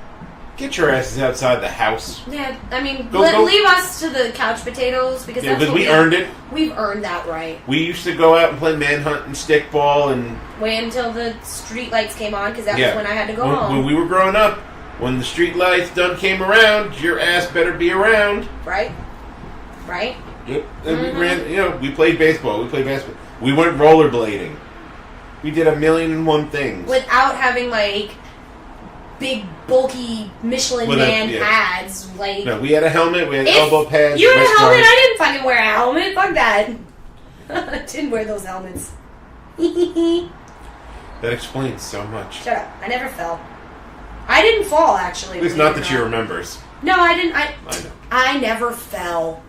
get your asses outside the house. Yeah, I mean, go. Leave us to the couch potatoes, because that's what we earned it. We've earned that right. We used to go out and play manhunt and stickball and... Wait until the street lights came on, because that was when I had to go home. When we were growing up, when the street lights done came around, your ass better be around. Right? Right? Yep. And we played baseball. We went rollerblading. We did 1,000,001 things. Without having, like, big, bulky Michelin Man pads. Like, no, we had a helmet, we had elbow pads. You had a helmet? I didn't fucking wear a helmet. Fuck that. I didn't wear those helmets. That explains so much. Shut up. I never fell. I didn't fall, actually. At least not that she remembers. No, I didn't. I know. I never fell.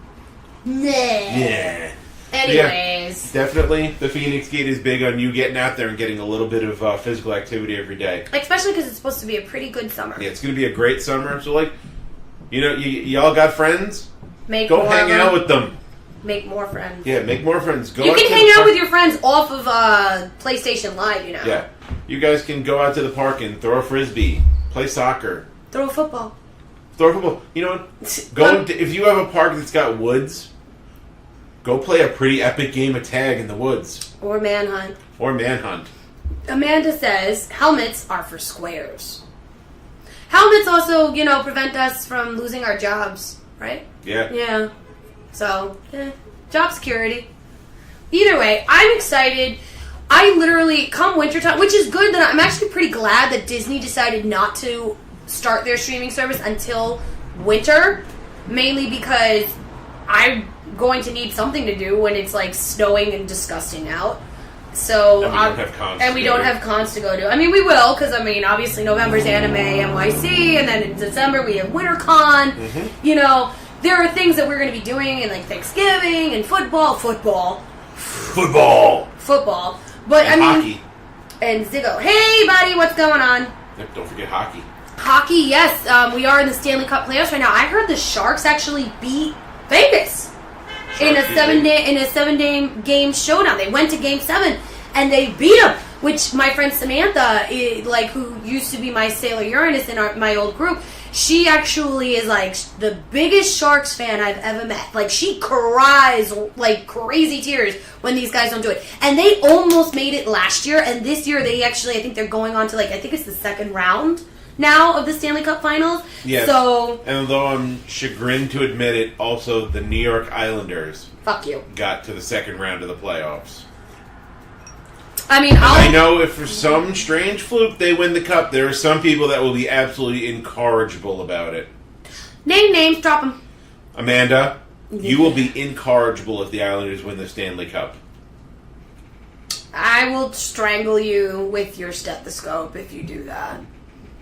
Nah. Yeah. Anyways. Yeah, definitely, the Feinics Gate is big on you getting out there and getting a little bit of physical activity every day. Especially because it's supposed to be a pretty good summer. Yeah, it's going to be a great summer. So, y'all got friends? Go hang out with them. Make more friends. Yeah, make more friends. You can hang out with your friends off of PlayStation Live, Yeah. You guys can go out to the park and throw a frisbee, play soccer. Throw a football. You know what? If you have a park that's got woods... Go play a pretty epic game of tag in the woods. Or manhunt. Amanda says, helmets are for squares. Helmets also, prevent us from losing our jobs, right? Yeah. Yeah. So, job security. Either way, I'm excited. I literally, come wintertime, which is good, that I'm actually pretty glad that Disney decided not to start their streaming service until winter. Mainly because I'm going to need something to do when it's, like, snowing and disgusting out. So and we don't have cons. And we don't have cons to go to. I mean, we will, because, I mean, obviously November's Anime NYC, and then in December we have WinterCon. Mm-hmm. You know, there are things that we're going to be doing in, like, Thanksgiving and football. But, and I mean... hockey. And Ziggo. Hey, buddy, what's going on? Yep, don't forget hockey. Hockey, yes. We are in the Stanley Cup playoffs right now. I heard the Sharks actually beat Vegas in a seven game showdown. They went to Game 7 and they beat them. Which my friend Samantha, who used to be my Sailor Uranus in my old group, she actually is like the biggest Sharks fan I've ever met. Like, she cries like crazy tears when these guys don't do it. And they almost made it last year, and this year they actually, I think they're going on to, like, I think it's the second round now of the Stanley Cup Finals. Yes. So, and although I'm chagrined to admit it, also the New York Islanders fuck you. got to the second round of the playoffs. I mean, I know if for some strange fluke they win the cup, there are some people that will be absolutely incorrigible about it. Name names, drop them. Amanda, you will be incorrigible if the Islanders win the Stanley Cup. I will strangle you with your stethoscope if you do that.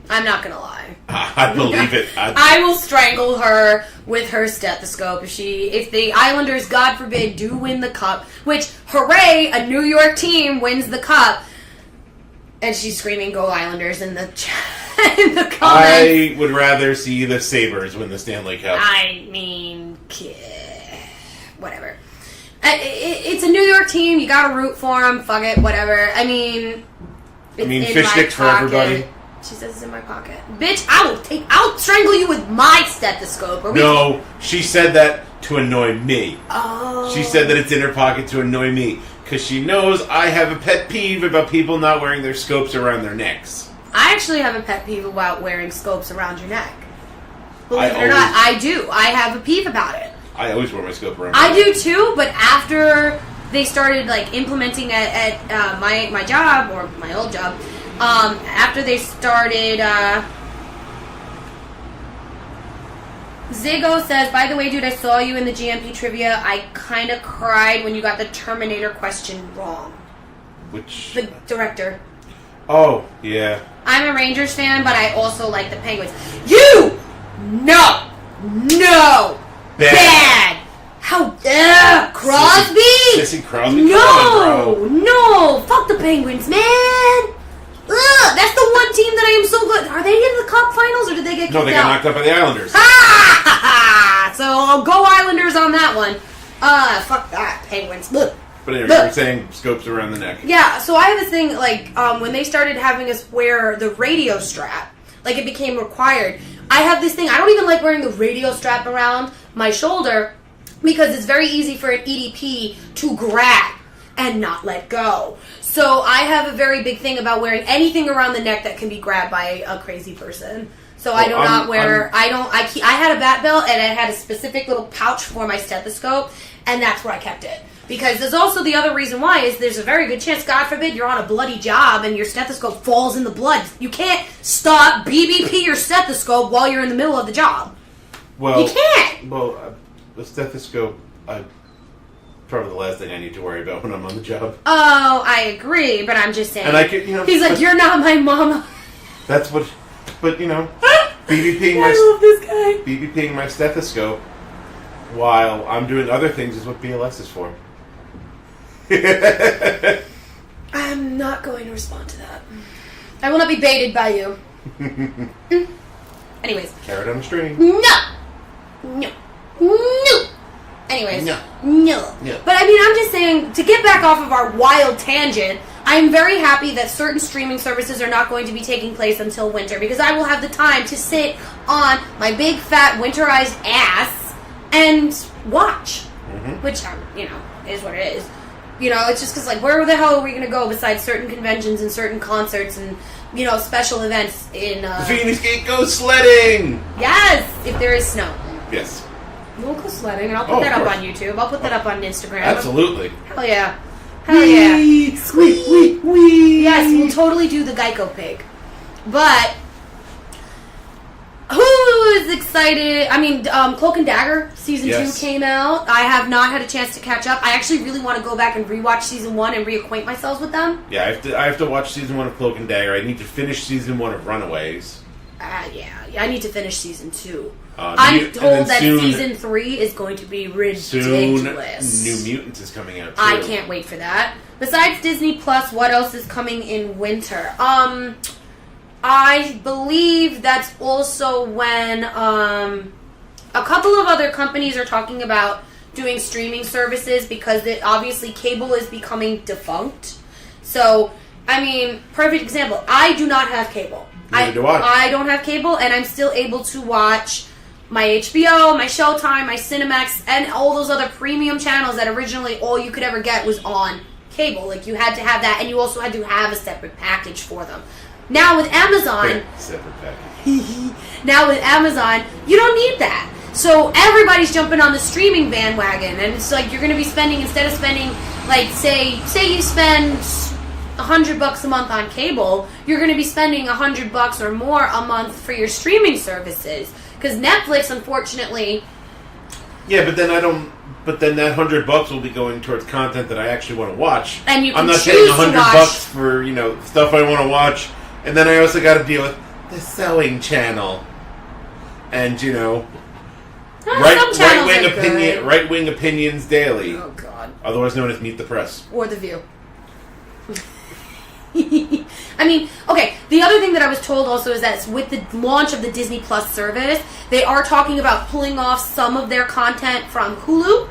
I'm not gonna lie. I believe it. I will strangle her with her stethoscope if the Islanders, God forbid, do win the cup. Which, hooray! A New York team wins the cup, and she's screaming "Go Islanders" in the in the comments. I would rather see the Sabres win the Stanley Cup. I mean, whatever. It's a New York team. You gotta root for them. Fuck it, whatever. I mean, fish sticks for everybody. She says it's in my pocket. Bitch, I'll strangle you with my stethoscope. No, she said that to annoy me. Oh. She said that it's in her pocket to annoy me. Because she knows I have a pet peeve about people not wearing their scopes around their necks. I actually have a pet peeve about wearing scopes around your neck. Believe it or not, I do. I have a peeve about it. I always wear my scope around my neck. I do too, but after they started like implementing at my job, or my old job, after they started, Ziggo says, by the way, dude, I saw you in the GMP trivia. I kind of cried when you got the Terminator question wrong. Which? The director. Oh, yeah. I'm a Rangers fan, but I also like the Penguins. You! No! Bad! How dare Crosby? Sissy Crosby? No! Fuck the Penguins, man! Ugh, that's the one team that I am so good. Are they in the Cup Finals, or did they get kicked out? No, they got knocked out by the Islanders. So I'll go Islanders on that one. Fuck that, Penguins. Look. But anyway, you were saying scopes around the neck. Yeah, so I have this thing, like, when they started having us wear the radio strap, like, it became required. I have this thing, I don't even like wearing the radio strap around my shoulder, because it's very easy for an EDP to grab and not let go. So I have a very big thing about wearing anything around the neck that can be grabbed by a crazy person. So I do not wear, I had a bat belt, and I had a specific little pouch for my stethoscope, and that's where I kept it. Because there's also the other reason why is there's a very good chance, God forbid, you're on a bloody job and your stethoscope falls in the blood. You can't stop BBP your stethoscope while you're in the middle of the job. Well, you can't. Well, the stethoscope, probably the last thing I need to worry about when I'm on the job. Oh, I agree, but I'm just saying. And I could, you know, he's like, you're not my mama. That's what, but you know, BBPing I love this guy. BBPing my stethoscope while I'm doing other things is what BLS is for. I'm not going to respond to that. I will not be baited by you. Anyways. Carrot on a string. No. Anyways. No. But I mean, I'm just saying, to get back off of our wild tangent, I'm very happy that certain streaming services are not going to be taking place until winter, because I will have the time to sit on my big fat winterized ass and watch. Mm-hmm. Which, you know, is what it is. You know, it's just because, like, where the hell are we going to go besides certain conventions and certain concerts and, you know, special events in... Feinics Gate goes sledding! Yes! If there is snow. Yes. We'll go sledding, and I'll put that up on YouTube. I'll put that up on Instagram. Absolutely. Hell yeah. Hell yeah. Squeak. Yes, we'll totally do the Geico pig. But... who is excited. I mean, Cloak and Dagger season 2 came out. I have not had a chance to catch up. I actually really want to go back and rewatch season 1 and reacquaint myself with them. Yeah, I have to watch season 1 of Cloak and Dagger. I need to finish season 1 of Runaways. Yeah, I need to finish season 2. I'm told that season 3 is going to be ridiculous. Soon, New Mutants is coming out, too. I can't wait for that. Besides Disney Plus, what else is coming in winter? I believe that's also when a couple of other companies are talking about doing streaming services because obviously cable is becoming defunct. So, I mean, perfect example. I do not have cable. Neither do I. I don't have cable, and I'm still able to watch my HBO, my Showtime, my Cinemax, and all those other premium channels that originally all you could ever get was on cable. Like, you had to have that, and you also had to have a separate package for them. Now with Amazon... Separate package. Now with Amazon, you don't need that. So everybody's jumping on the streaming bandwagon, and it's like you're going to be spending, instead of spending, like, say you spend $100 a month on cable, you're going to be spending $100 or more a month for your streaming services. Because Netflix, unfortunately... Yeah, but then I don't... But then that $100 will be going towards content that I actually want to watch. And you can I'm not choose paying $100 for, stuff I want to watch. And then I also got to deal with the sewing channel. And, right-wing opinions daily. Oh, God. Otherwise known as Meet the Press. Or The View. I mean, okay, the other thing that I was told also is that with the launch of the Disney Plus service, they are talking about pulling off some of their content from Hulu.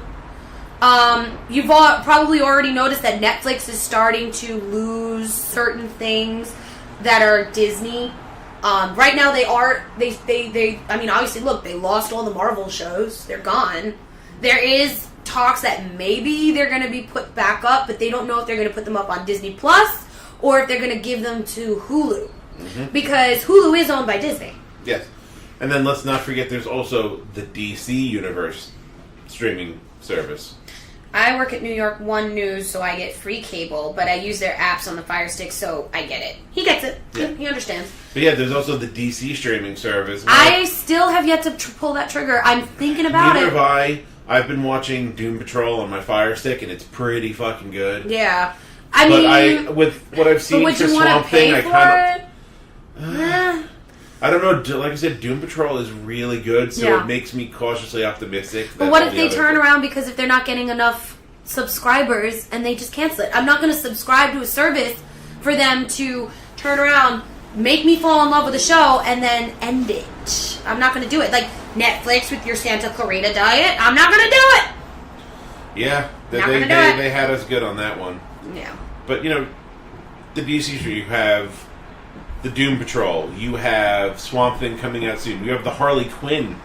You've probably already noticed that Netflix is starting to lose certain things that are Disney. Right now they I mean, obviously, look, they lost all the Marvel shows. They're gone. There is talks that maybe they're going to be put back up, but they don't know if they're going to put them up on Disney Plus or if they're going to give them to Hulu. Mm-hmm. Because Hulu is owned by Disney. Yes. And then let's not forget there's also the DC Universe streaming service. I work at New York One News, so I get free cable, but I use their apps on the Fire Stick, so I get it. He gets it. Yeah. He understands. But yeah, there's also the DC streaming service. I still have yet to pull that trigger. I'm thinking about it. Neither have I. I've been watching Doom Patrol on my Fire Stick, and it's pretty fucking good. Yeah. With what I've seen for Swamp Thing, I kind of... I don't know. Like I said, Doom Patrol is really good, so it makes me cautiously optimistic. But what if they turn around because if they're not getting enough subscribers and they just cancel it? I'm not going to subscribe to a service for them to turn around, make me fall in love with a show, and then end it. I'm not going to do it. Like Netflix with your Santa Clarita Diet, I'm not going to do it. Yeah, they had us good on that one. Yeah. But, the DC show, you have the Doom Patrol, you have Swamp Thing coming out soon, you have the Harley Quinn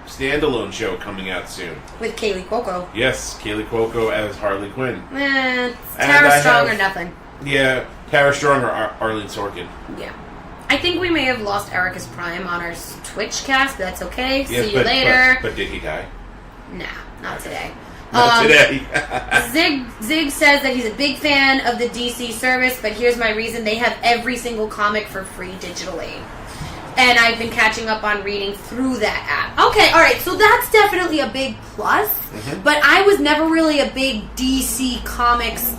standalone show coming out soon. With Kaylee Cuoco. Yes, Kaylee Cuoco as Harley Quinn. It's Tara Strong or nothing. Yeah, Tara Strong or Arlene Sorkin. Yeah. I think we may have lost Erica's Prime on our Twitch cast, but that's okay. Yes, See you later. But did he die? Nah, not today. Not today. Zig says that he's a big fan of the DC service, but here's my reason. They have every single comic for free digitally. And I've been catching up on reading through that app. Okay, alright, so that's definitely a big plus, but I was never really a big DC Comics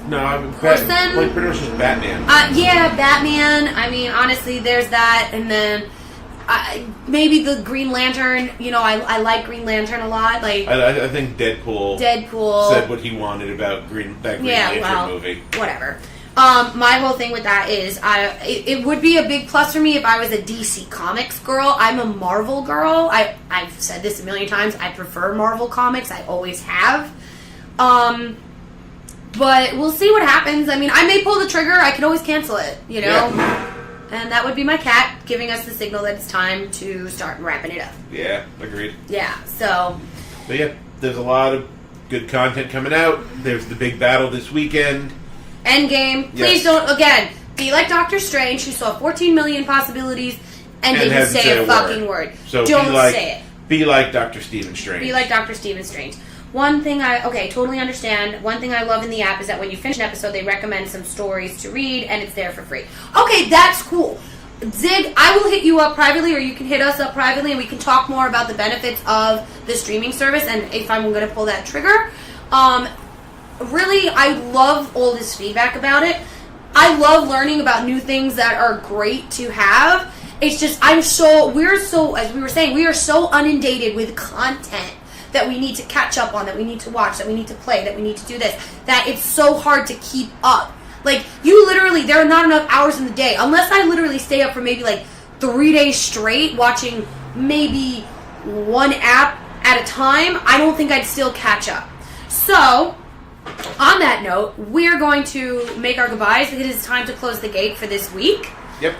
person. Like pretty much just Batman. Yeah, Batman. I mean, honestly, there's that, and then maybe the Green Lantern. I like Green Lantern a lot. Like I think Deadpool said what he wanted about that Green Lantern movie. Whatever. My whole thing with that is, it would be a big plus for me if I was a DC Comics girl. I'm a Marvel girl. I've said this a million times. I prefer Marvel Comics. I always have. But we'll see what happens. I mean, I may pull the trigger. I can always cancel it, Yeah. And that would be my cat giving us the signal that it's time to start wrapping it up. Yeah, agreed. Yeah, so... But yeah, there's a lot of good content coming out. There's the big battle this weekend. Endgame. Please don't, again, be like Doctor Strange, who saw 14 million possibilities and didn't say a fucking word. So don't say it. Be like Dr. Stephen Strange. Be like Dr. Stephen Strange. One thing totally understand. One thing I love in the app is that when you finish an episode, they recommend some stories to read, and it's there for free. Okay, that's cool. Zig, I will hit you up privately, or you can hit us up privately, and we can talk more about the benefits of the streaming service and if I'm going to pull that trigger. Really, I love all this feedback about it. I love learning about new things that are great to have. It's just, we're so, as we were saying, we are so inundated with content that we need to catch up on, that we need to watch, that we need to play, that we need to do this, that it's so hard to keep up. Like, you literally, there are not enough hours in the day. Unless I literally stay up for maybe, 3 days straight watching maybe one app at a time, I don't think I'd still catch up. So, on that note, we're going to make our goodbyes. It is time to close the gate for this week. Yep.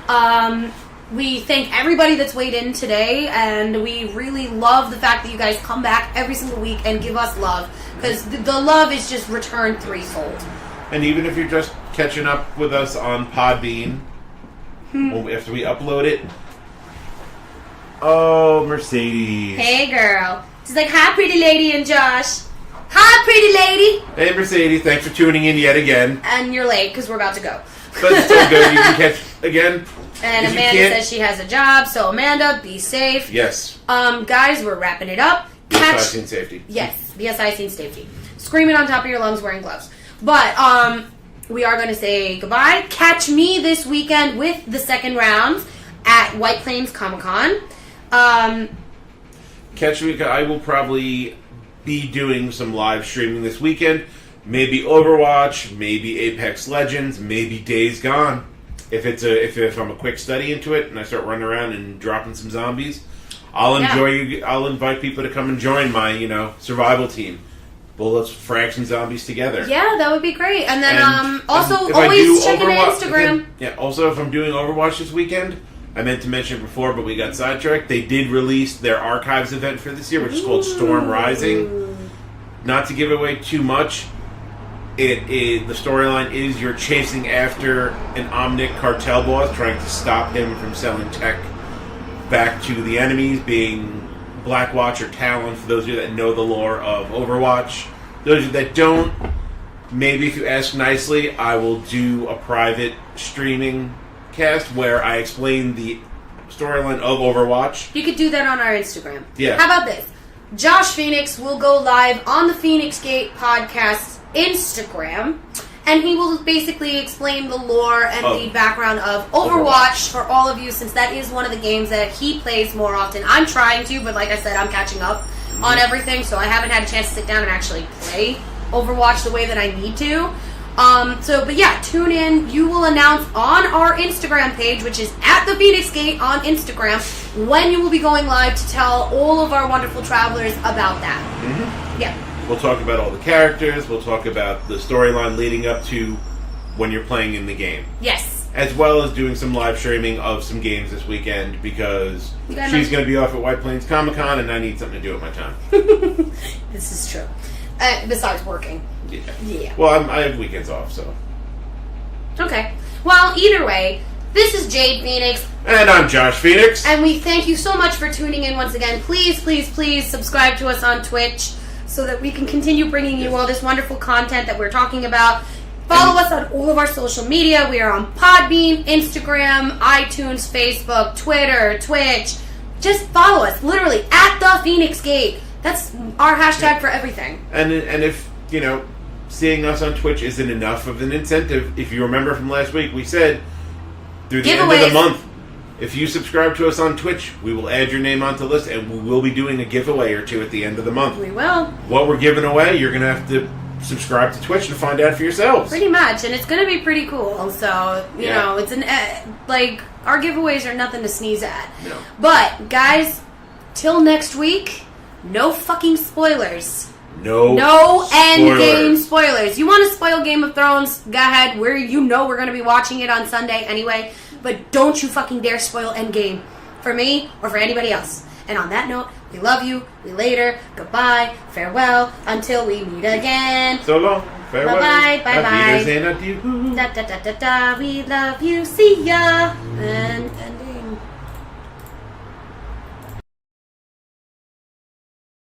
We thank everybody that's weighed in today, and we really love the fact that you guys come back every single week and give us love, because the love is just returned threefold. And even if you're just catching up with us on Podbean, after we upload it, oh, Mercedes. Hey, girl. She's like, hi, pretty lady and Josh. Hi, pretty lady. Hey, Mercedes. Thanks for tuning in yet again. And you're late because we're about to go. But it's still good. You can catch again. And Amanda says she has a job, so Amanda, be safe. Yes. Guys, we're wrapping it up. BSI and safety. Yes, BSI and safety. Screaming on top of your lungs wearing gloves. But we are going to say goodbye. Catch me this weekend with the second round at White Plains Comic-Con. Catch me. I will probably be doing some live streaming this weekend. Maybe Overwatch, maybe Apex Legends, maybe Days Gone. If I'm a quick study into it and I start running around and dropping some zombies, I'll invite people to come and join my survival team. Bullets, frags, and zombies together. Yeah, that would be great. And then also always check in Instagram. Again, also if I'm doing Overwatch this weekend, I meant to mention it before, but we got sidetracked. They did release their Archives event for this year, which is called Storm Rising. Not to give away too much, the storyline is you're chasing after an Omnic cartel boss, trying to stop him from selling tech back to the enemies, being Blackwatch or Talon, for those of you that know the lore of Overwatch. Those of you that don't, maybe if you ask nicely, I will do a private streaming cast where I explain the storyline of Overwatch. You could do that on our Instagram. Yeah. How about this? Josh Feinics will go live on the Feinics Gate Podcast Instagram, and he will basically explain the lore and the background of Overwatch for all of you, since that is one of the games that he plays more often. I'm trying to, but like I said, I'm catching up on everything, so I haven't had a chance to sit down and actually play Overwatch the way that I need to. But yeah, tune in. You will announce on our Instagram page, which is at the Feinics Gate on Instagram, when you will be going live to tell all of our wonderful travelers about that. Mm-hmm. Yeah. We'll talk about all the characters. We'll talk about the storyline leading up to when you're playing in the game. Yes. As well as doing some live streaming of some games this weekend, because she's going to be off at White Plains Comic-Con and I need something to do with my time. This is true. Besides working. Yeah. Well, I have weekends off, so. Okay. Well, either way, this is Jade Feinics. And I'm Josh Feinics. And we thank you so much for tuning in once again. Please, please, please subscribe to us on Twitch so that we can continue bringing you all this wonderful content that we're talking about. Follow us on all of our social media. We are on Podbean, Instagram, iTunes, Facebook, Twitter, Twitch. Just follow us, literally, at the Feinics Gate. That's our hashtag for everything. And if, seeing us on Twitch isn't enough of an incentive, if you remember from last week, we said through the end of the month, if you subscribe to us on Twitch, we will add your name onto the list, and we will be doing a giveaway or two at the end of the month. We will. What we're giving away, you're going to have to subscribe to Twitch to find out for yourselves. Pretty much, and it's going to be pretty cool. So, you know, it's our giveaways are nothing to sneeze at. No. But, guys, till next week, no fucking spoilers. No end game spoilers. You want to spoil Game of Thrones? Go ahead. We're going to be watching it on Sunday anyway. But don't you fucking dare spoil Endgame for me or for anybody else. And on that note, we love you. We later. Goodbye. Farewell. Until we meet again. So long. Farewell. Bye-bye. Bye-bye. Adieu. Da da da da da. We love you. See ya. And